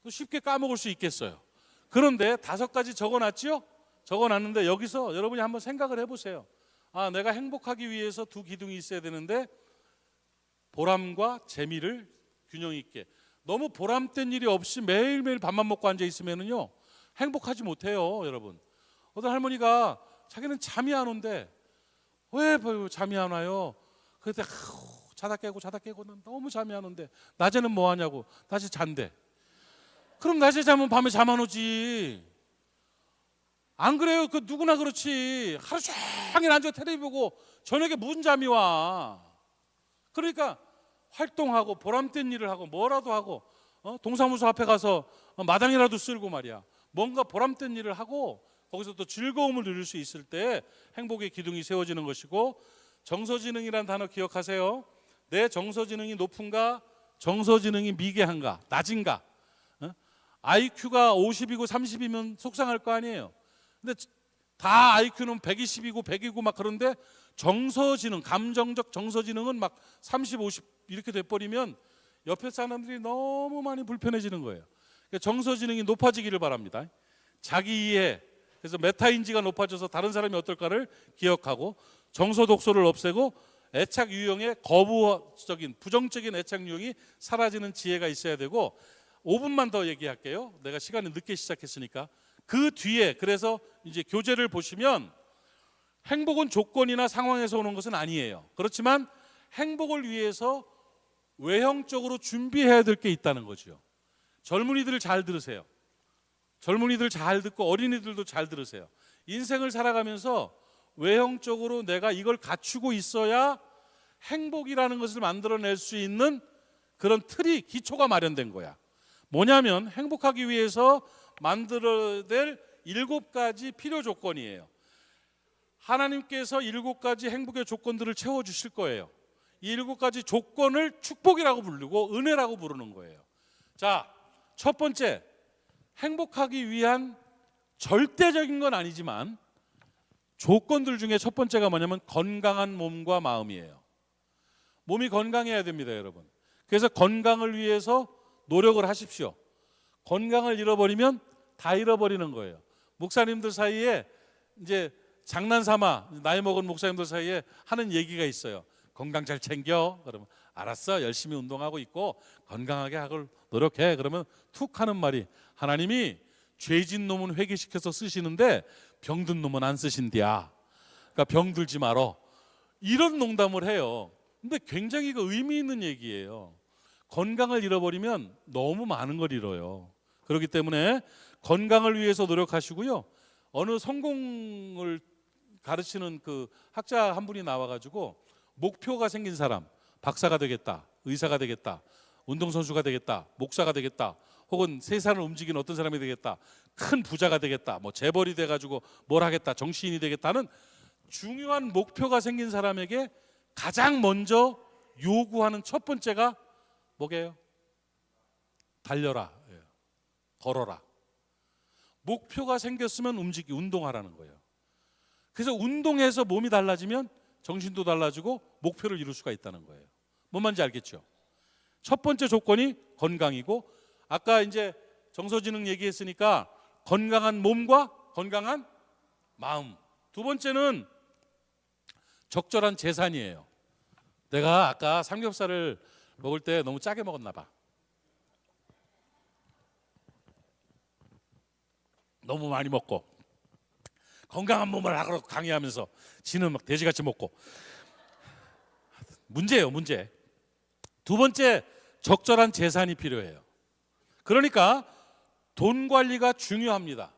또 쉽게 까먹을 수 있겠어요. 그런데 5가지 적어놨죠? 적어놨는데 여기서 여러분이 한번 생각을 해보세요. 아, 내가 행복하기 위해서 2 기둥이 있어야 되는데 보람과 재미를 균형 있게. 너무 보람된 일이 없이 매일매일 밥만 먹고 앉아 있으면은요 행복하지 못해요, 여러분. 어떤 할머니가 자기는 잠이 안 온대. 왜 잠이 안 와요? 그때 자다 깨고 너무 잠이 안 온대. 낮에는 뭐 하냐고. 낮에 잔대. 그럼 낮에 자면 밤에 잠 안 오지. 안 그래요? 그 누구나 그렇지. 하루 종일 앉아 텔레비 보고 저녁에 무슨 잠이 와. 그러니까 활동하고 보람된 일을 하고 뭐라도 하고 동사무소 앞에 가서 마당이라도 쓸고 말이야. 뭔가 보람된 일을 하고 거기서 또 즐거움을 누릴 수 있을 때 행복의 기둥이 세워지는 것이고, 정서지능이라는 단어 기억하세요. 내 정서지능이 높은가, 정서지능이 미개한가, 낮은가. IQ가 50이고 30이면 속상할 거 아니에요. 근데 다 IQ는 120이고 100이고 막 그런데 정서지능, 감정적 정서지능은 막 30, 50 이렇게 돼버리면 옆에 사람들이 너무 많이 불편해지는 거예요. 그러니까 정서지능이 높아지기를 바랍니다. 자기 이해, 그래서 메타인지가 높아져서 다른 사람이 어떨까를 기억하고 정서 독소를 없애고 애착 유형의 거부적인 부정적인 애착 유형이 사라지는 지혜가 있어야 되고, 5분만 더 얘기할게요. 내가 시간이 늦게 시작했으니까. 그 뒤에 그래서 이제 교재를 보시면 행복은 조건이나 상황에서 오는 것은 아니에요. 그렇지만 행복을 위해서 외형적으로 준비해야 될 게 있다는 거죠. 젊은이들 잘 들으세요. 젊은이들 잘 듣고 어린이들도 잘 들으세요. 인생을 살아가면서 외형적으로 내가 이걸 갖추고 있어야 행복이라는 것을 만들어낼 수 있는 그런 틀이, 기초가 마련된 거야. 뭐냐면 행복하기 위해서 만들어야 될 7가지 필요 조건이에요. 하나님께서 7가지 행복의 조건들을 채워주실 거예요. 이 7가지 조건을 축복이라고 부르고 은혜라고 부르는 거예요. 자, 첫 번째, 행복하기 위한 절대적인 건 아니지만 조건들 중에 첫 번째가 뭐냐면 건강한 몸과 마음이에요. 몸이 건강해야 됩니다, 여러분. 그래서 건강을 위해서 노력을 하십시오. 건강을 잃어버리면 다 잃어버리는 거예요. 목사님들 사이에 이제 장난삼아 나이 먹은 목사님들 사이에 하는 얘기가 있어요. 건강 잘 챙겨. 그러면 알았어, 열심히 운동하고 있고 건강하게 하고 노력해. 그러면 툭 하는 말이, 하나님이 죄진 놈은 회개시켜서 쓰시는데 병든 놈은 안 쓰신디야. 그러니까 병들지 말어. 이런 농담을 해요. 근데 굉장히 그 의미 있는 얘기예요. 건강을 잃어버리면 너무 많은 걸 잃어요. 그렇기 때문에 건강을 위해서 노력하시고요. 어느 성공을 가르치는 그 학자 한 분이 나와가지고 목표가 생긴 사람, 박사가 되겠다, 의사가 되겠다, 운동선수가 되겠다, 목사가 되겠다, 혹은 세상을 움직이는 어떤 사람이 되겠다, 큰 부자가 되겠다, 뭐 재벌이 돼가지고 뭘 하겠다, 정치인이 되겠다는 중요한 목표가 생긴 사람에게 가장 먼저 요구하는 첫 번째가 뭐게요? 달려라, 걸어라. 목표가 생겼으면 운동하라는 거예요. 그래서 운동해서 몸이 달라지면 정신도 달라지고 목표를 이룰 수가 있다는 거예요. 뭔 말인지 알겠죠? 첫 번째 조건이 건강이고, 아까 이제 정서지능 얘기했으니까 건강한 몸과 건강한 마음. 두 번째는 적절한 재산이에요. 내가 아까 삼겹살을 먹을 때 너무 짜게 먹었나 봐. 너무 많이 먹고 건강한 몸을 하라고 강의하면서 지는 막 돼지같이 먹고. 문제예요, 문제. 두 번째, 적절한 재산이 필요해요. 그러니까 돈 관리가 중요합니다.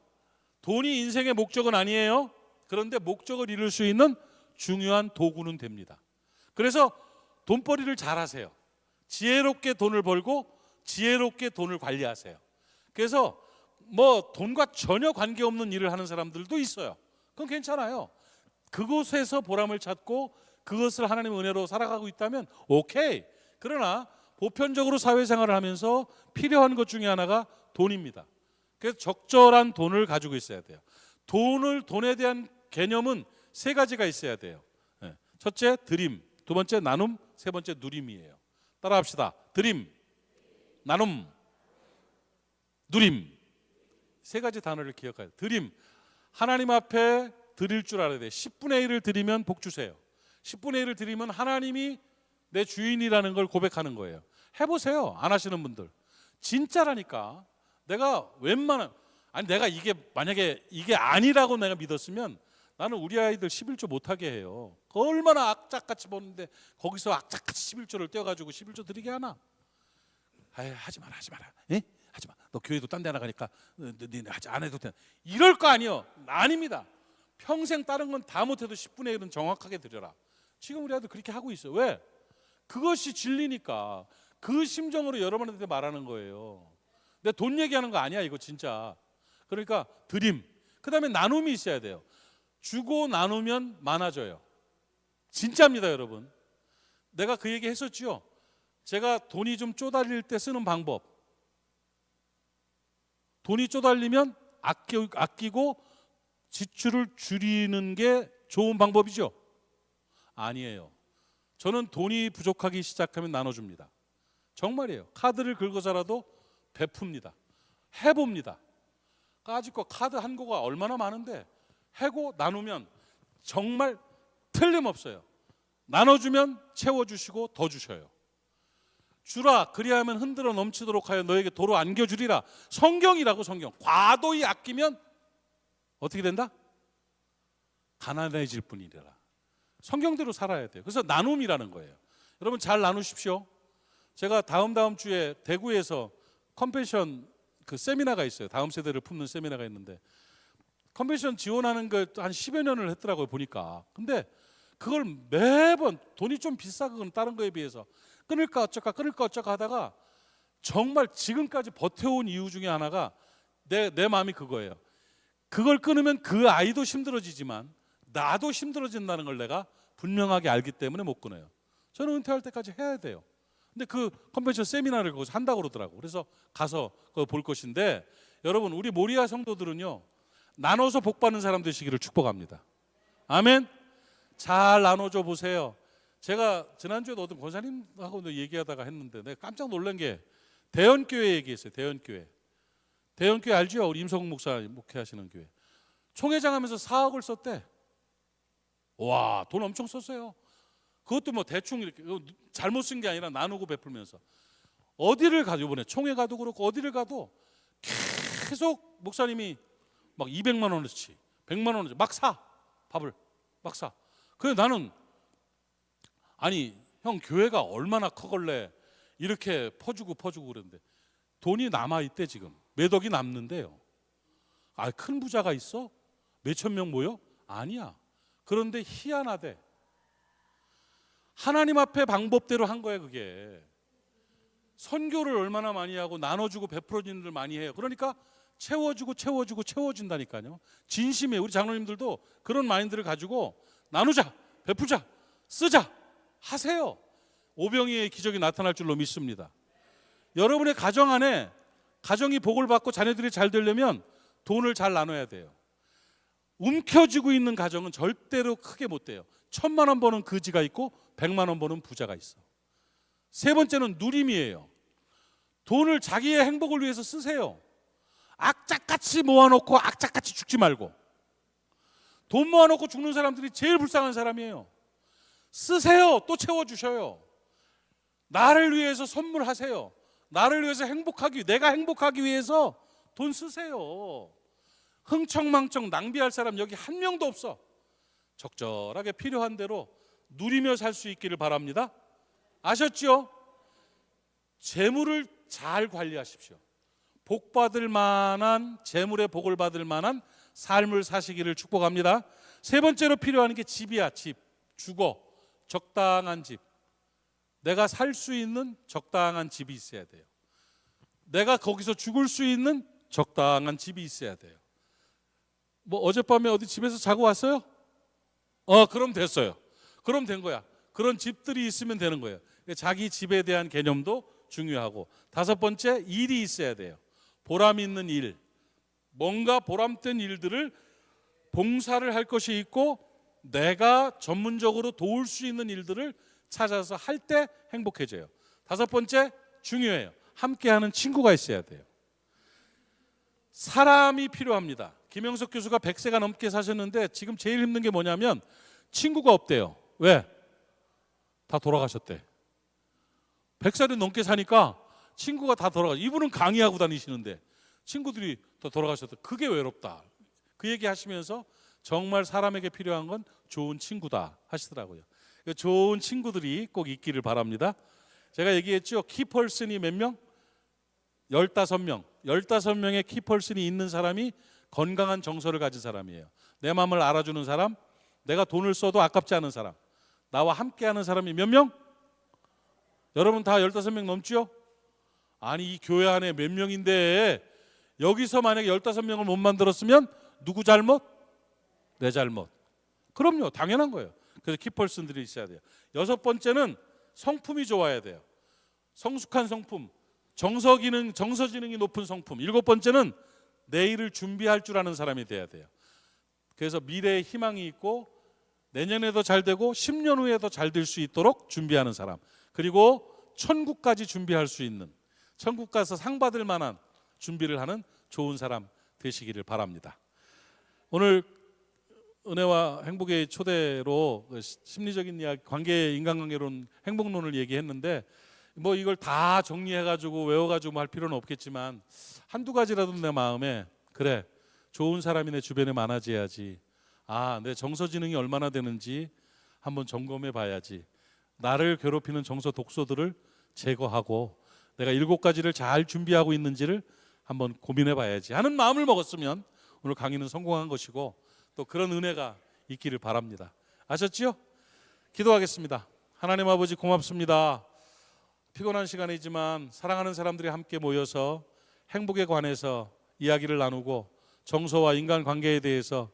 돈이 인생의 목적은 아니에요. 그런데 목적을 이룰 수 있는 중요한 도구는 됩니다. 그래서 돈벌이를 잘 하세요. 지혜롭게 돈을 벌고 지혜롭게 돈을 관리하세요. 그래서 뭐 돈과 전혀 관계없는 일을 하는 사람들도 있어요. 그건 괜찮아요. 그곳에서 보람을 찾고 그것을 하나님의 은혜로 살아가고 있다면 오케이. 그러나 보편적으로 사회생활을 하면서 필요한 것 중에 하나가 돈입니다. 그래서 적절한 돈을 가지고 있어야 돼요. 돈에 대한 개념은 세 가지가 있어야 돼요. 첫째, 드림. 두 번째, 나눔. 세 번째, 누림이에요. 따라합시다. 드림, 나눔, 누림. 세 가지 단어를 기억해야 돼요. 드림, 하나님 앞에 드릴 줄 알아야 돼요. 10분의 1을 드리면 복 주세요. 10분의 1을 드리면 하나님이 내 주인이라는 걸 고백하는 거예요. 해보세요. 안 하시는 분들. 진짜라니까. 내가 내가 이게 만약에 이게 아니라고 내가 믿었으면 나는 우리 아이들 11조 못하게 해요. 얼마나 악착같이 보는데 거기서 악착같이 11조를 떼어가지고 11조 드리게 하나? 하지 마라. 에? 하지 마. 너 교회도 딴 데 나가니까 너네 하지 안 해도 돼. 이럴 거 아니요. 아닙니다. 평생 다른 건 다 못해도 10분의 1은 정확하게 드려라. 지금 우리 아이들 그렇게 하고 있어요. 왜? 그것이 진리니까. 그 심정으로 여러분한테 말하는 거예요. 내 돈 얘기하는 거 아니야 이거 진짜. 그러니까 드림. 그 다음에 나눔이 있어야 돼요. 주고 나누면 많아져요. 진짜입니다, 여러분. 내가 그 얘기 했었죠. 제가 돈이 좀 쪼달릴 때 쓰는 방법. 돈이 쪼달리면 아끼고 지출을 줄이는 게 좋은 방법이죠? 아니에요. 저는 돈이 부족하기 시작하면 나눠줍니다. 정말이에요. 카드를 긁어서라도 베풉니다. 해봅니다. 아직껏 카드 한고가 얼마나 많은데 해고 나누면 정말 틀림없어요. 나눠주면 채워주시고 더 주셔요. 주라 그리하면 흔들어 넘치도록 하여 너에게 도로 안겨주리라. 성경이라고. 성경. 과도히 아끼면 어떻게 된다? 가난해질 뿐이라. 성경대로 살아야 돼요. 그래서 나눔이라는 거예요. 여러분 잘 나누십시오. 제가 다음 주에 대구에서 컴패션 그 세미나가 있어요. 다음 세대를 품는 세미나가 있는데 컴패션 지원하는 걸 한 10여 년을 했더라고요, 보니까. 근데 그걸 매번 돈이 좀 비싸거든 다른 거에 비해서 끊을까 어쩔까 하다가 정말 지금까지 버텨온 이유 중에 하나가 내 마음이 그거예요. 그걸 끊으면 그 아이도 힘들어지지만 나도 힘들어진다는 걸 내가 분명하게 알기 때문에 못 끊어요. 저는 은퇴할 때까지 해야 돼요. 근데 그 컨벤션 세미나를 거기서 한다고 그러더라고. 그래서 가서 그거 볼 것인데, 여러분 우리 모리아 성도들은요 나눠서 복 받는 사람 되시기를 축복합니다. 아멘. 잘 나눠줘 보세요. 제가 지난주에도 어떤 권사님하고 얘기하다가 했는데 내가 깜짝 놀란 게 대연교회 얘기했어요. 대연교회 알죠? 우리 임성국 목사님 목회하시는 교회. 총회장 하면서 4억을 썼대. 와, 돈 엄청 썼어요. 그것도 뭐 대충 이렇게 잘못 쓴 게 아니라 나누고 베풀면서 어디를 가도, 이번에 총회 가도 그렇고 어디를 가도 계속 목사님이 막 200만 원어치 100만 원어치 막 사. 밥을 막 사. 그래 나는 아니 형 교회가 얼마나 커걸래 이렇게 퍼주고 그러는데 돈이 남아있대. 지금 몇 억이 남는데요. 아, 큰 부자가 있어? 몇천 명 모여? 아니야. 그런데 희한하대. 하나님 앞에 방법대로 한 거예요. 그게 선교를 얼마나 많이 하고 나눠주고 베풀어주는 일 많이 해요. 그러니까 채워준다니까요. 진심에 우리 장로님들도 그런 마인드를 가지고 나누자, 베푸자, 쓰자 하세요. 오병이의 기적이 나타날 줄로 믿습니다. 여러분의 가정 안에 가정이 복을 받고 자녀들이 잘 되려면 돈을 잘 나눠야 돼요. 움켜쥐고 있는 가정은 절대로 크게 못 돼요. 1,000만 원 버는 거지가 있고 100만 원 버는 부자가 있어. 세 번째는 누림이에요. 돈을 자기의 행복을 위해서 쓰세요. 악착같이 모아놓고 악착같이 죽지 말고. 돈 모아놓고 죽는 사람들이 제일 불쌍한 사람이에요. 쓰세요. 또 채워주셔요. 나를 위해서 선물하세요. 나를 위해서 내가 행복하기 위해서 돈 쓰세요. 흥청망청 낭비할 사람 여기 한 명도 없어. 적절하게 필요한 대로 누리며 살 수 있기를 바랍니다. 아셨죠? 재물을 잘 관리하십시오. 복 받을 만한, 재물의 복을 받을 만한 삶을 사시기를 축복합니다. 세 번째로 필요한 게 집이야. 집, 주거, 적당한 집. 내가 살 수 있는 적당한 집이 있어야 돼요. 내가 거기서 죽을 수 있는 적당한 집이 있어야 돼요. 뭐 어젯밤에 어디 집에서 자고 왔어요? 그럼 됐어요. 그럼 된 거야. 그런 집들이 있으면 되는 거예요. 자기 집에 대한 개념도 중요하고, 다섯 번째, 일이 있어야 돼요. 보람 있는 일, 뭔가 보람된 일들을 봉사를 할 것이 있고 내가 전문적으로 도울 수 있는 일들을 찾아서 할 때 행복해져요. 다섯 번째, 중요해요. 함께하는 친구가 있어야 돼요. 사람이 필요합니다. 김영석 교수가 100세가 넘게 사셨는데 지금 제일 힘든 게 뭐냐면 친구가 없대요. 왜? 다 돌아가셨대. 100살이 넘게 사니까 친구가 다 이분은 강의하고 다니시는데 친구들이 다 돌아가셨대. 그게 외롭다. 그 얘기 하시면서 정말 사람에게 필요한 건 좋은 친구다 하시더라고요. 좋은 친구들이 꼭 있기를 바랍니다. 제가 얘기했죠. 키펄슨이 몇 명? 15명. 15명의 키펄슨이 있는 사람이 건강한 정서를 가진 사람이에요. 내 마음을 알아주는 사람, 내가 돈을 써도 아깝지 않은 사람, 나와 함께하는 사람이 몇 명? 여러분 다 15명 넘죠? 아니 이 교회 안에 몇 명인데 여기서 만약에 15명을 못 만들었으면 누구 잘못? 내 잘못. 그럼요. 당연한 거예요. 그래서 키펄슨들이 있어야 돼요. 여섯 번째는 성품이 좋아야 돼요. 성숙한 성품, 정서 지능이 높은 성품. 일곱 번째는 내일을 준비할 줄 아는 사람이 돼야 돼요. 그래서 미래에 희망이 있고 내년에도 잘 되고 10년 후에도 잘 될 수 있도록 준비하는 사람. 그리고 천국까지 준비할 수 있는, 천국 가서 상 받을 만한 준비를 하는 좋은 사람 되시기를 바랍니다. 오늘 은혜와 행복의 초대로 심리적인 이야기, 인간관계론, 행복론을 얘기했는데 뭐 이걸 다 정리해가지고 외워가지고 할 필요는 없겠지만 한두 가지라도 내 마음에 그래 좋은 사람이 내 주변에 많아져야지, 내 정서 지능이 얼마나 되는지 한번 점검해 봐야지, 나를 괴롭히는 정서 독소들을 제거하고 내가 7가지를 잘 준비하고 있는지를 한번 고민해 봐야지 하는 마음을 먹었으면 오늘 강의는 성공한 것이고 또 그런 은혜가 있기를 바랍니다. 아셨지요? 기도하겠습니다. 하나님 아버지 고맙습니다. 피곤한 시간이지만 사랑하는 사람들이 함께 모여서 행복에 관해서 이야기를 나누고 정서와 인간관계에 대해서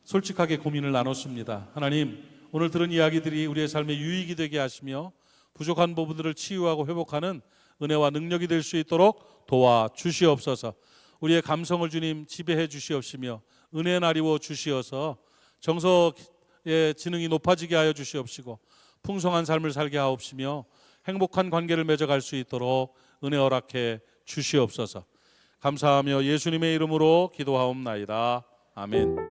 솔직하게 고민을 나눴습니다. 하나님, 오늘 들은 이야기들이 우리의 삶에 유익이 되게 하시며 부족한 부분들을 치유하고 회복하는 은혜와 능력이 될 수 있도록 도와주시옵소서. 우리의 감성을 주님 지배해 주시옵시며 은혜 나리워 주시어서 정서의 지능이 높아지게 하여 주시옵시고 풍성한 삶을 살게 하옵시며 행복한 관계를 맺어갈 수 있도록 은혜 허락해 주시옵소서. 감사하며 예수님의 이름으로 기도하옵나이다. 아멘.